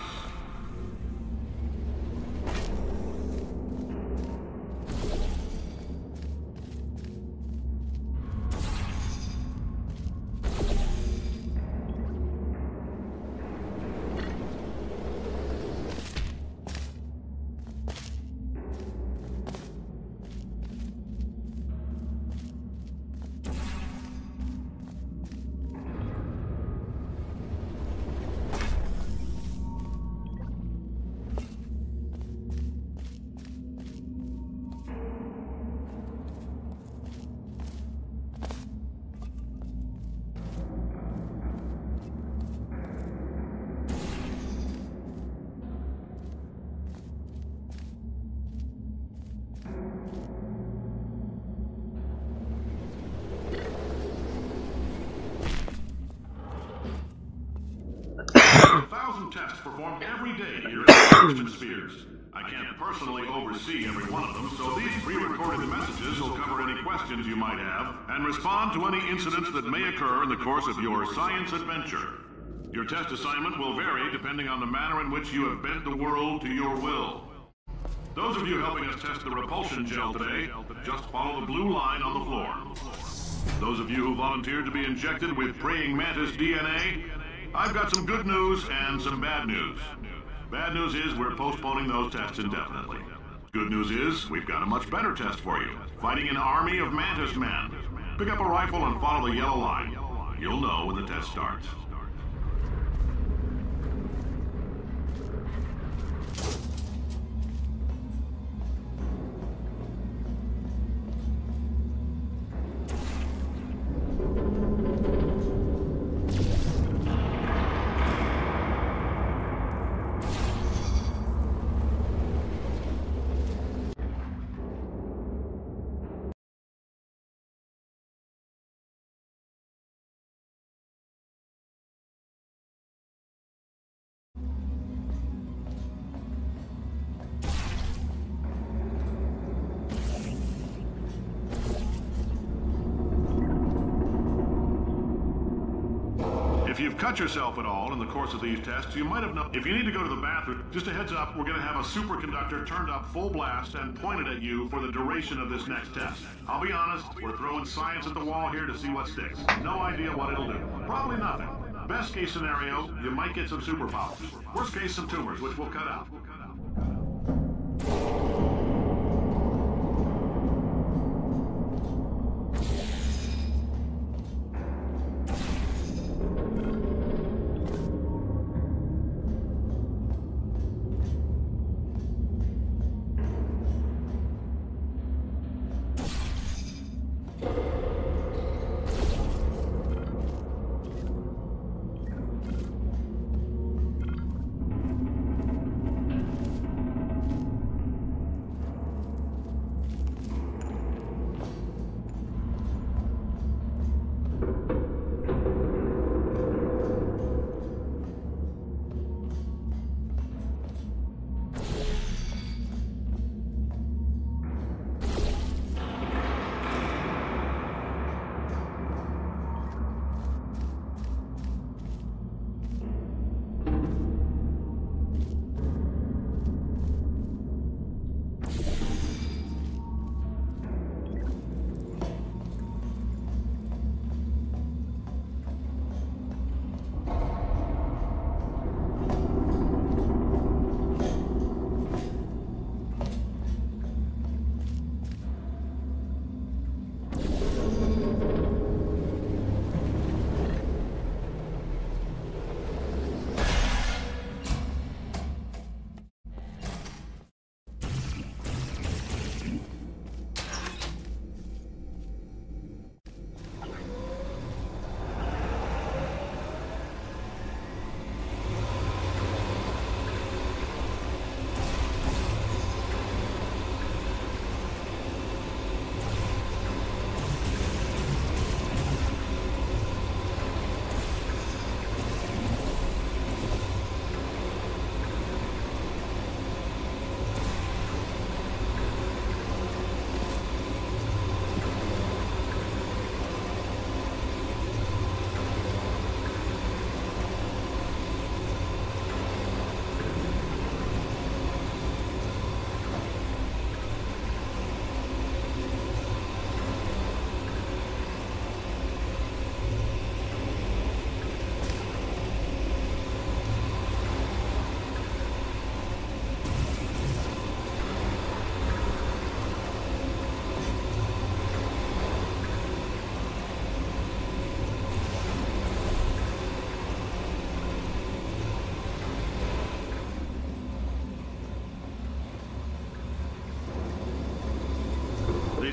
I: Tests performed every day here at the Christian Spheres. I can't personally oversee every one of them, so these pre-recorded messages will cover any questions you might have and respond to any incidents that may occur in the course of your science adventure. Your test assignment will vary depending on the manner in which you have bent the world to your will. Those of you helping us test the repulsion gel today, just follow the blue line on the floor. Those of you who volunteered to be injected with praying mantis DNA, I've got some good news and some bad news. Bad news is we're postponing those tests indefinitely. Good news is we've got a much better test for you. Fighting an army of Mantis Men. Pick up a rifle and follow the yellow line. You'll know when the test starts. If you've cut yourself at all in the course of these tests, you might have known. If you need to go to the bathroom, just a heads up, we're going to have a superconductor turned up full blast and pointed at you for the duration of this next test. I'll be honest, we're throwing science at the wall here to see what sticks. No idea what it'll do. Probably nothing. Best case scenario, you might get some superpowers. Worst case, some tumors, which we'll cut out.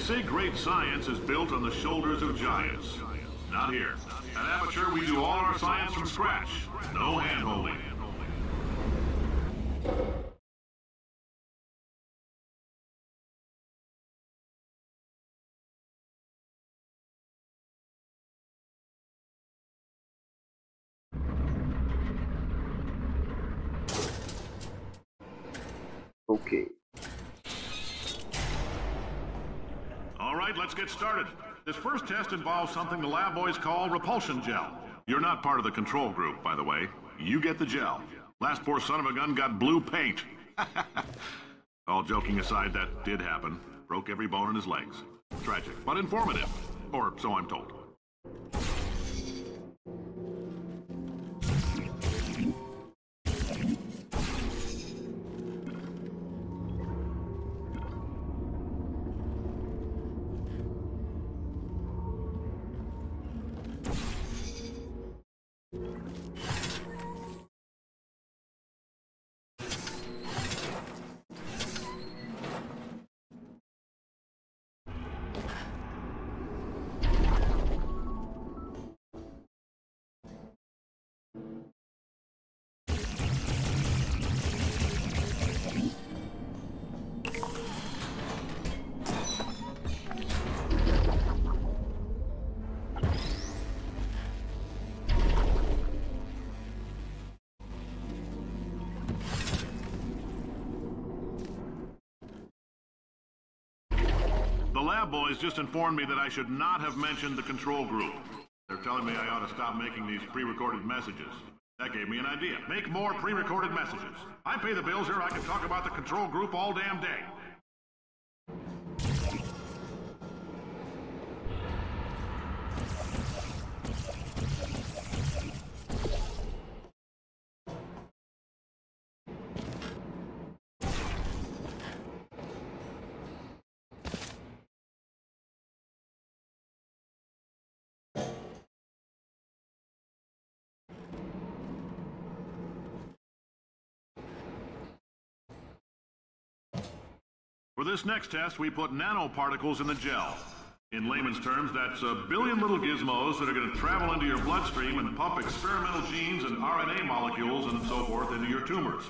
I: say great science is built on the shoulders of giants. Not here. At Aperture, we do all our science from scratch. No hand-holding.
D: Okay.
I: All right, let's get started. This first test involves something the lab boys call repulsion gel. You're not part of the control group, by the way. You get the gel. Last poor son of a gun got blue paint. All joking aside, that did happen. Broke every bone in his legs. Tragic, but informative. Or so I'm told. The lab boys just informed me that I should not have mentioned the control group. They're telling me I ought to stop making these pre-recorded messages. That gave me an idea. Make more pre-recorded messages. I pay the bills here, I can talk about the control group all damn day. For this next test, we put nanoparticles in the gel. In layman's terms, that's a billion little gizmos that are going to travel into your bloodstream and pump experimental genes and RNA molecules and so forth into your tumors.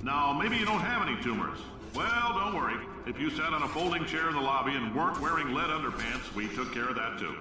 I: Now, maybe you don't have any tumors. Well, don't worry. If you sat on a folding chair in the lobby and weren't wearing lead underpants, we took care of that too.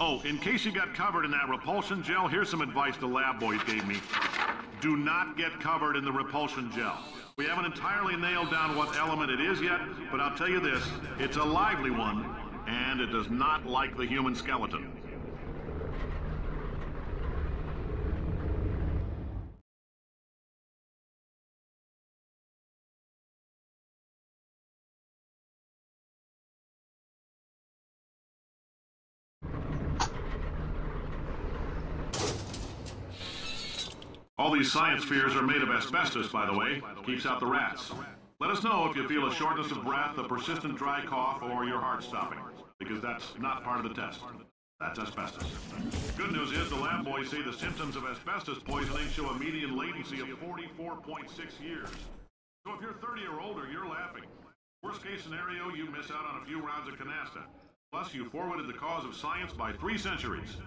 I: Oh, in case you got covered in that repulsion gel, here's some advice the lab boys gave me. Do not get covered in the repulsion gel. We haven't entirely nailed down what element it is yet, but I'll tell you this, it's a lively one, and it does not like the human skeleton. All these science spheres are made of asbestos, by the way. Keeps out the rats. Let us know if you feel a shortness of breath, a persistent dry cough, or your heart stopping, because that's not part of the test. That's asbestos. Good news is the lab boys say the symptoms of asbestos poisoning show a median latency of 44.6 years. So if you're 30 or older, you're laughing. Worst case scenario, you miss out on a few rounds of canasta. Plus, you forwarded the cause of science by 3 centuries.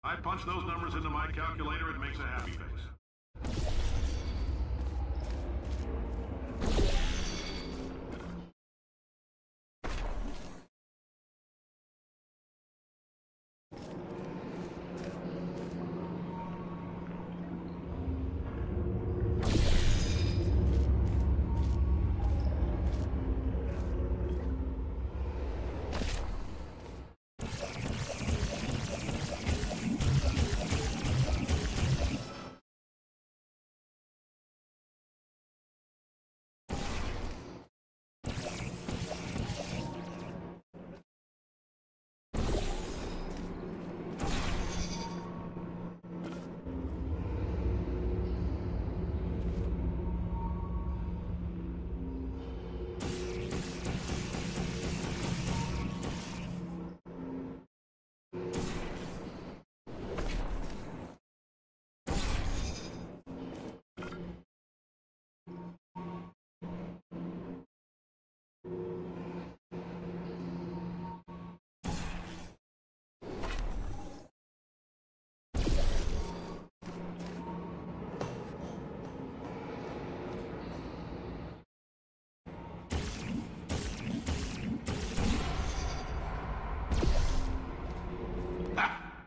I: I punch those numbers into my calculator, it makes a happy face.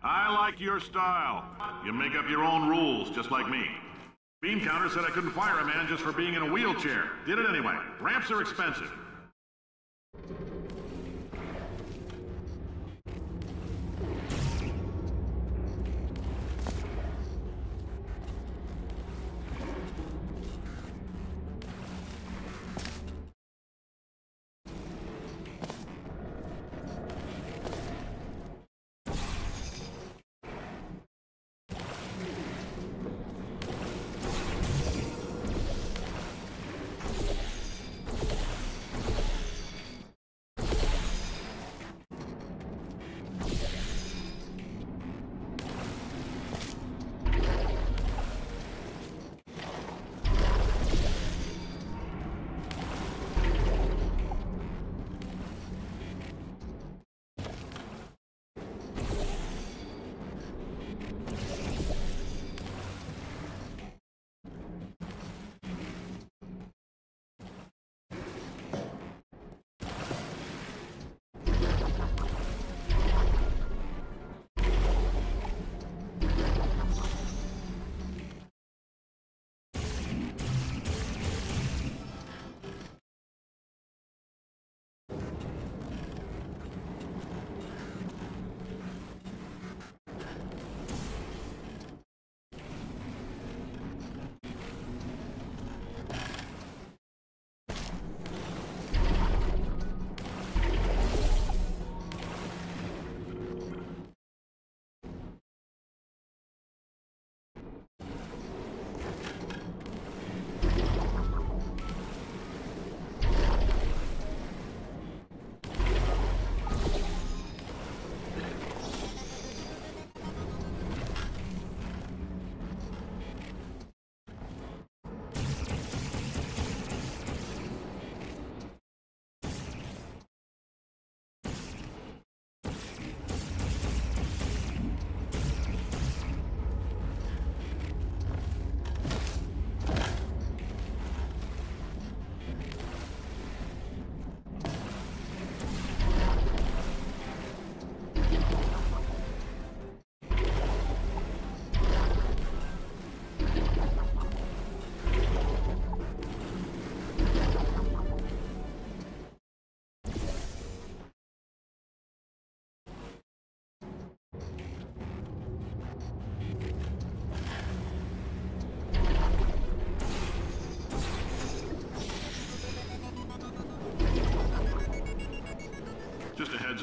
I: I like your style. You make up your own rules, just like me. Bean counter said I couldn't fire a man just for being in a wheelchair. Did it anyway. Ramps are expensive.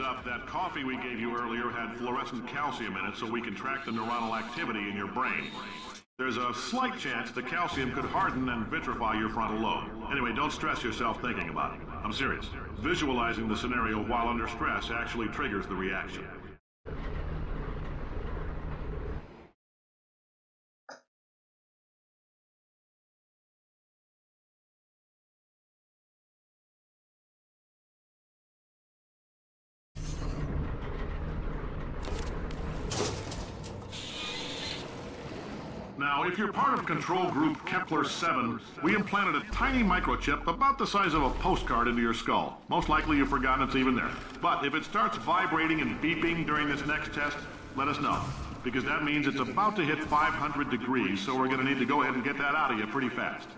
I: up, that coffee we gave you earlier had fluorescent calcium in it so we can track the neuronal activity in your brain. There's a slight chance the calcium could harden and vitrify your frontal lobe. Anyway, don't stress yourself thinking about it. I'm serious. Visualizing the scenario while under stress actually triggers the reaction. Now, if you're part of Control Group Kepler-7, we implanted a tiny microchip about the size of a postcard into your skull. Most likely you've forgotten it's even there. But if it starts vibrating and beeping during this next test, let us know. Because that means it's about to hit 500 degrees, so we're going to need to go ahead and get that out of you pretty fast.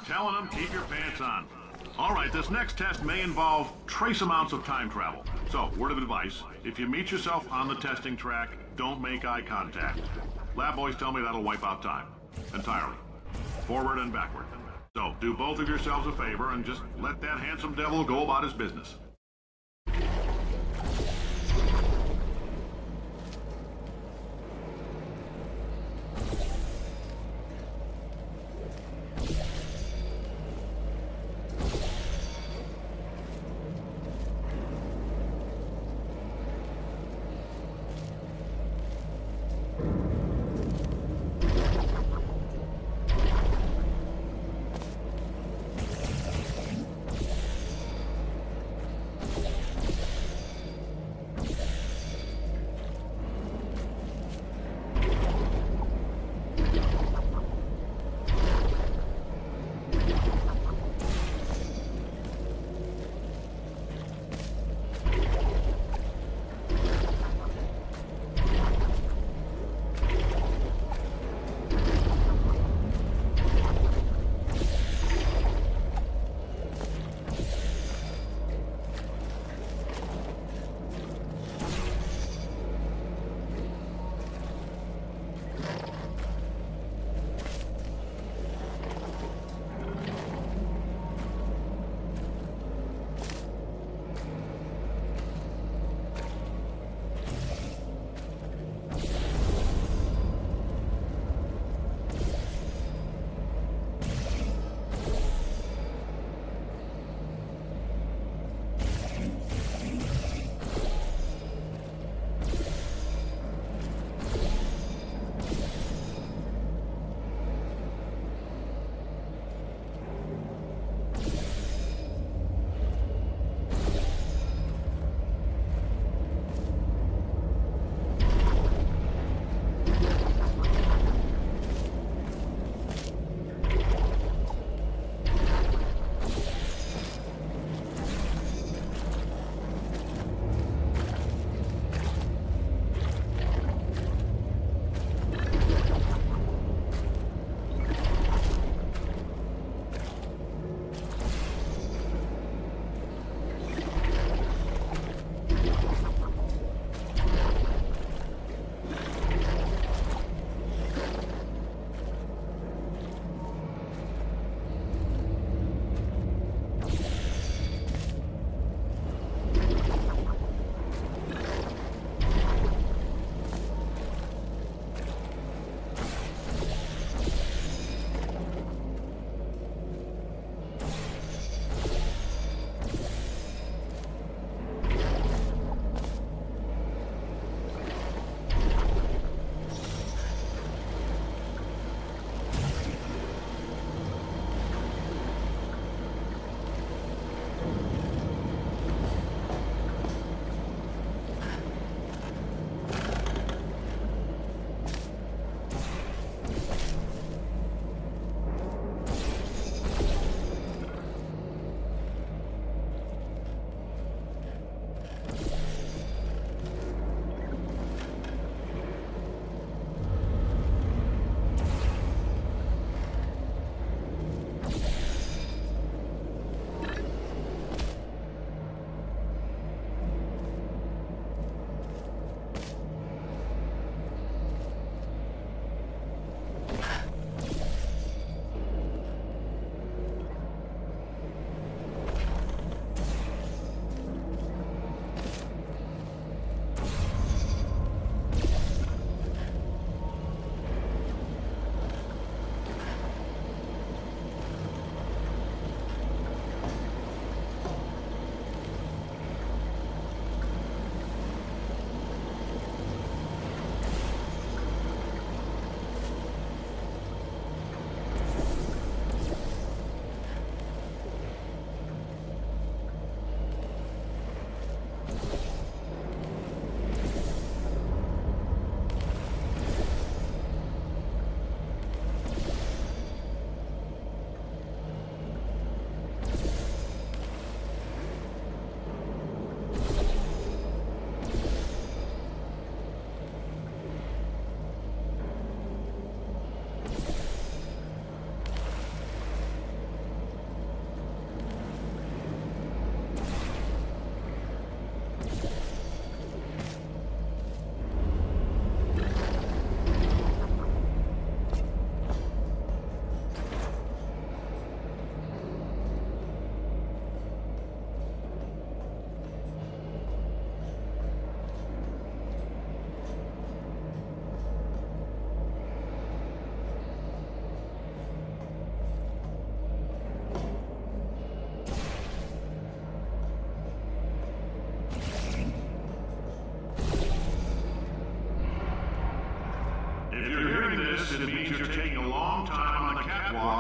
I: Telling them, keep your pants on. Alright, this next test may involve trace amounts of time travel. So, word of advice, if you meet yourself on the testing track, don't make eye contact. Lab boys tell me that'll wipe out time. Entirely. Forward and backward. So, do both of yourselves a favor and just let that handsome devil go about his business.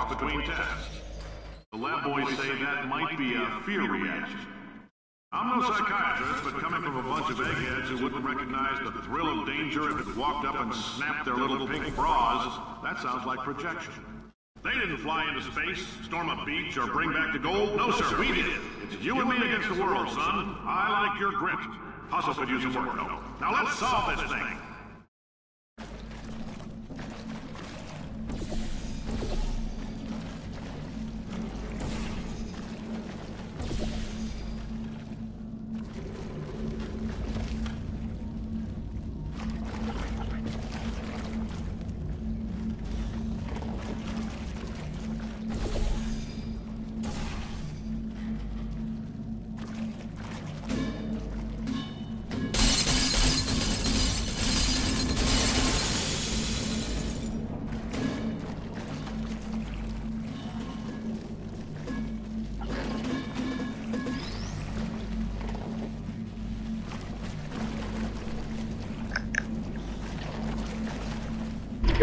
I: talk between tests. The lab boys say that might be a fear reaction. I'm no psychiatrist, but coming from a bunch of eggheads who wouldn't recognize the thrill of danger if it walked up and snapped their little pink bras, that sounds like projection. They didn't fly into space, storm a beach, or bring back the gold. No, sir, we did. It's you and me against the world, son. I like your grit. Hustle could use some work, though. Now let's solve this thing.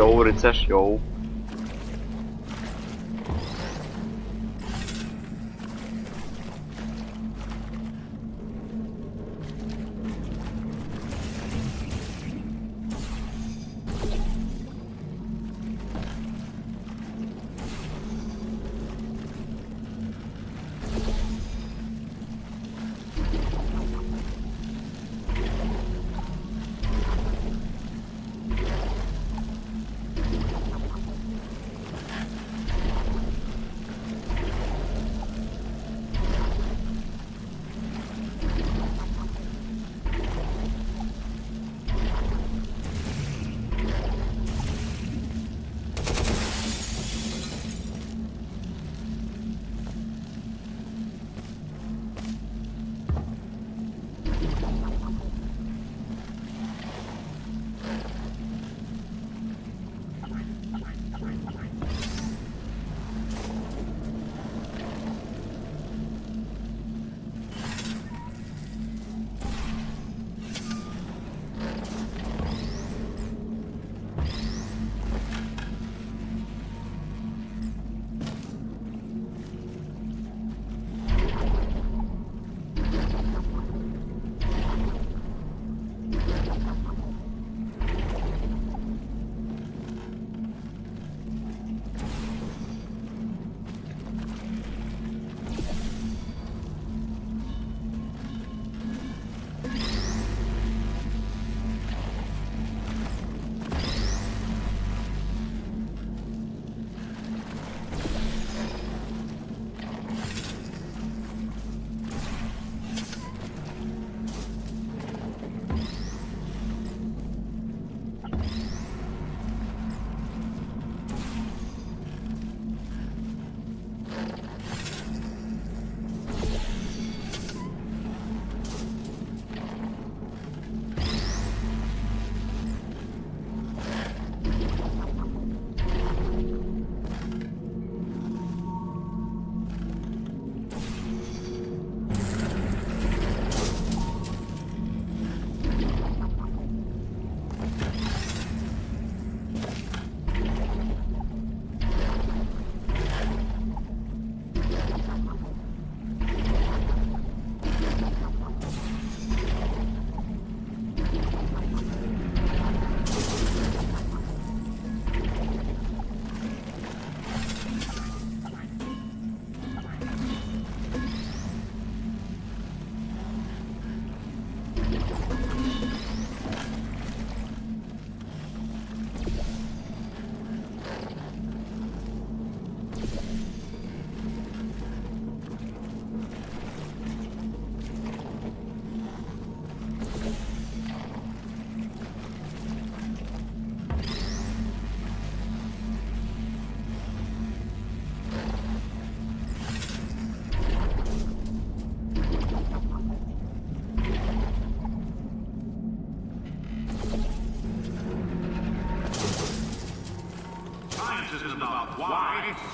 D: Jo, rycerz, jo.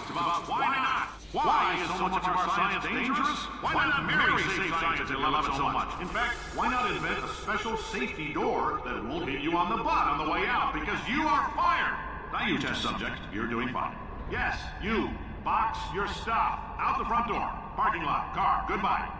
I: It's about why not? Why is so much of our science dangerous? Why not marry safe science and love it so much? In fact, why not invent a special safety door that won't hit you on the butt on the way out because you are fired? Now you test subject, you're doing fine. Yes, you. Box your stuff. Out the front door. Parking lot. Car. Goodbye.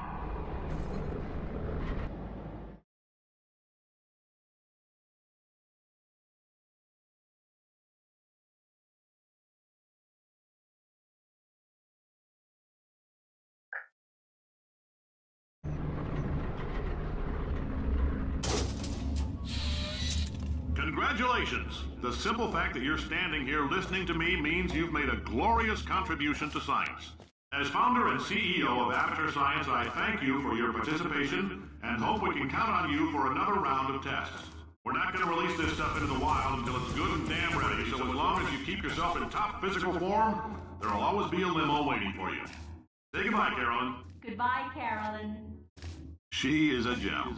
I: Congratulations! The simple fact that you're standing here listening to me means you've made a glorious contribution to science. As founder and CEO of Aperture Science, I thank you for your participation and hope we can count on you for another round of tests. We're not going to release this stuff into the wild until it's good and damn ready, so as long as you keep yourself in top physical form, there'll always be a limo waiting for you. Say goodbye, Carolyn.
J: Goodbye, Carolyn.
I: She is a gem.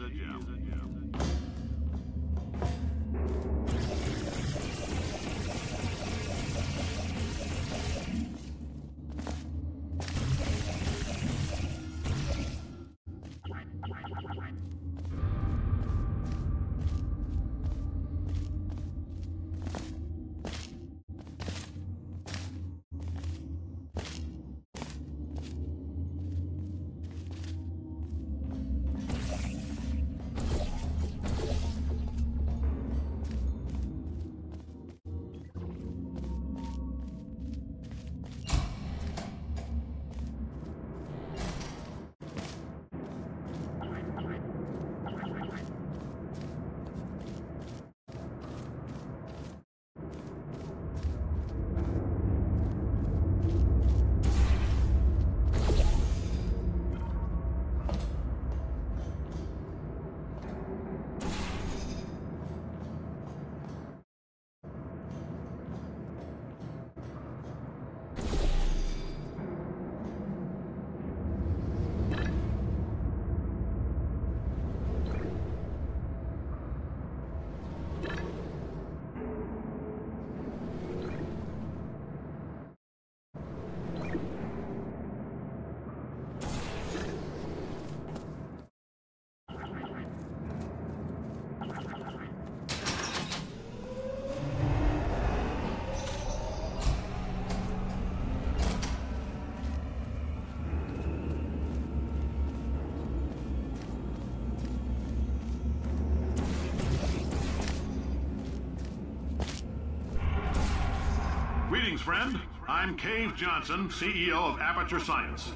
I: Greetings, friend. I'm Cave Johnson, CEO of Aperture Science.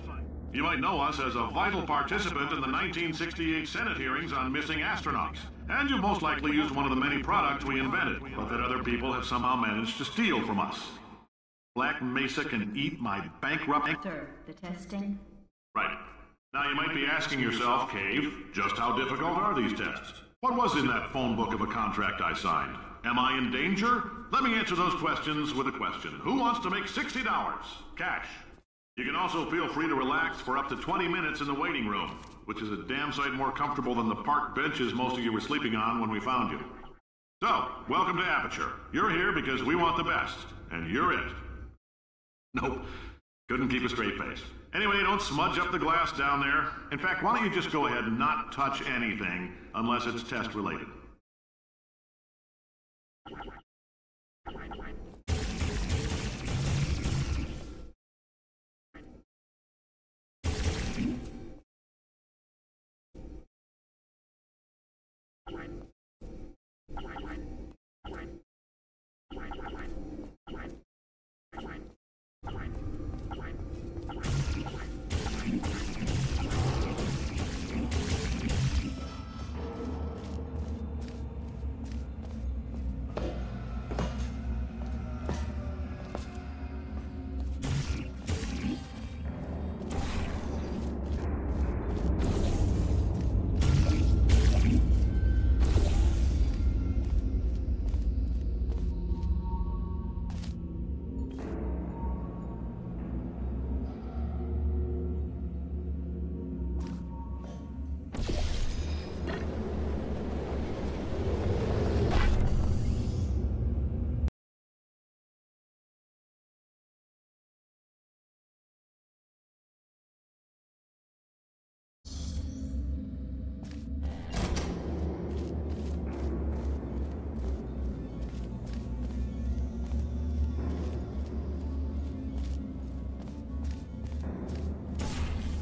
I: You might know us as a vital participant in the 1968 Senate hearings on missing astronauts. And you've most likely used one of the many products we invented, but that other people have somehow managed to steal from us. Black Mesa can eat my bankrupt...
J: Sir, the testing?
I: Right. Now you might be asking yourself, Cave, just how difficult are these tests? What was in that phone book of a contract I signed? Am I in danger? Let me answer those questions with a question. Who wants to make $60? Cash. You can also feel free to relax for up to 20 minutes in the waiting room, which is a damn sight more comfortable than the park benches most of you were sleeping on when we found you. So, welcome to Aperture. You're here because we want the best, and you're it. Nope. Couldn't keep a straight face. Anyway, don't smudge up the glass down there. In fact, why don't you just go ahead and not touch anything unless it's test related.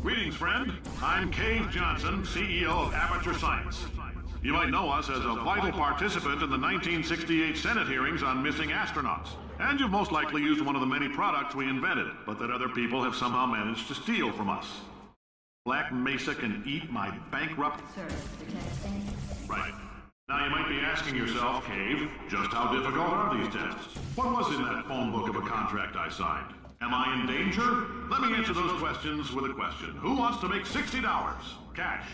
I: Greetings, friend. I'm Cave Johnson, CEO of Aperture Science. You might know us as a vital participant in the 1968 Senate hearings on missing astronauts. And you've most likely used one of the many products we invented, but that other people have somehow managed to steal from us. Black Mesa can eat my bankrupt...
J: Sir, the testing.
I: Right. Now you might be asking yourself, Cave, just how difficult are these tests? What was in that phone book of a contract I signed? Am I in danger? Let me answer those questions with a question. Who wants to make $60? Cash.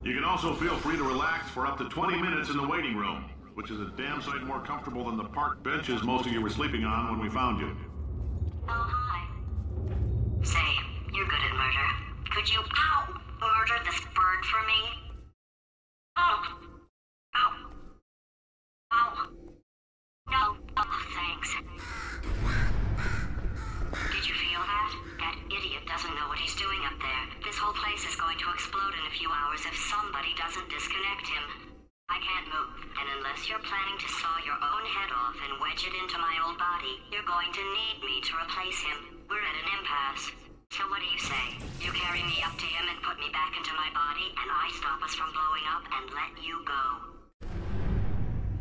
I: You can also feel free to relax for up to 20 minutes in the waiting room, which is a damn sight more comfortable than the park benches most of you were sleeping on when we found you.
H: Oh, hi. Say, you're good at murder. Could you, murder this bird for me? Oh. Ow. Ow. No. Oh, thanks. Did you feel that? That idiot doesn't know what he's doing up there. This whole place is going to explode in a few hours if somebody doesn't disconnect him. I can't move, and unless you're planning to saw your own head off and wedge it into my old body, you're going to need me to replace him. We're at an impasse. So what do you say? You carry me up to him and put me back into my body, and I stop us from blowing up and let you go.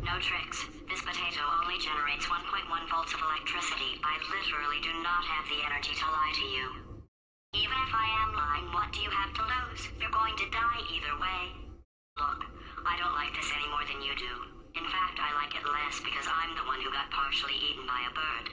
H: No tricks. This potato only generates 1.1 volts of electricity. I literally do not have the energy to lie to you. Even if I am lying, what do you have to lose? You're going to die either way. Look, I don't like this any more than you do. In fact, I like it less because I'm the one who got partially eaten by a bird.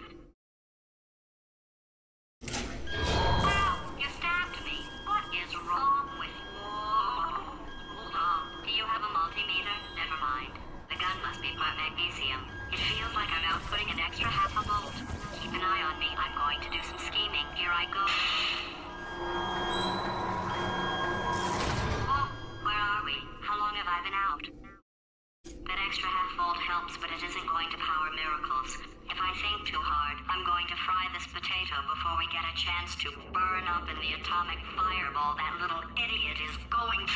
H: Ow! You stabbed me! What is wrong with you? Hold on. Do you have a multimeter? Never mind. The gun must be part magnesium. It feels like I'm outputting an extra half a volt. Keep an eye on me. I'm going to do some scheming. Here I go. Whoa, where are we? How long have I been out? That extra half volt helps, but it isn't going to power miracles. If I think too hard, I'm going to fry this potato before we get a chance to burn up in the atomic fireball that little idiot is going to...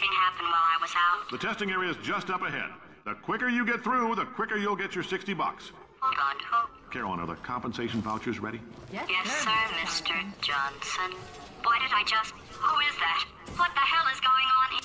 H: Happen while I was out?
I: The testing area is just up ahead. The quicker you get through, the quicker you'll get your $60.
H: Hold on, who?
I: Carolyn, are the compensation vouchers ready?
H: Yes, sir, Mr. Johnson. Why did I just... Who is that? What the hell is going on here?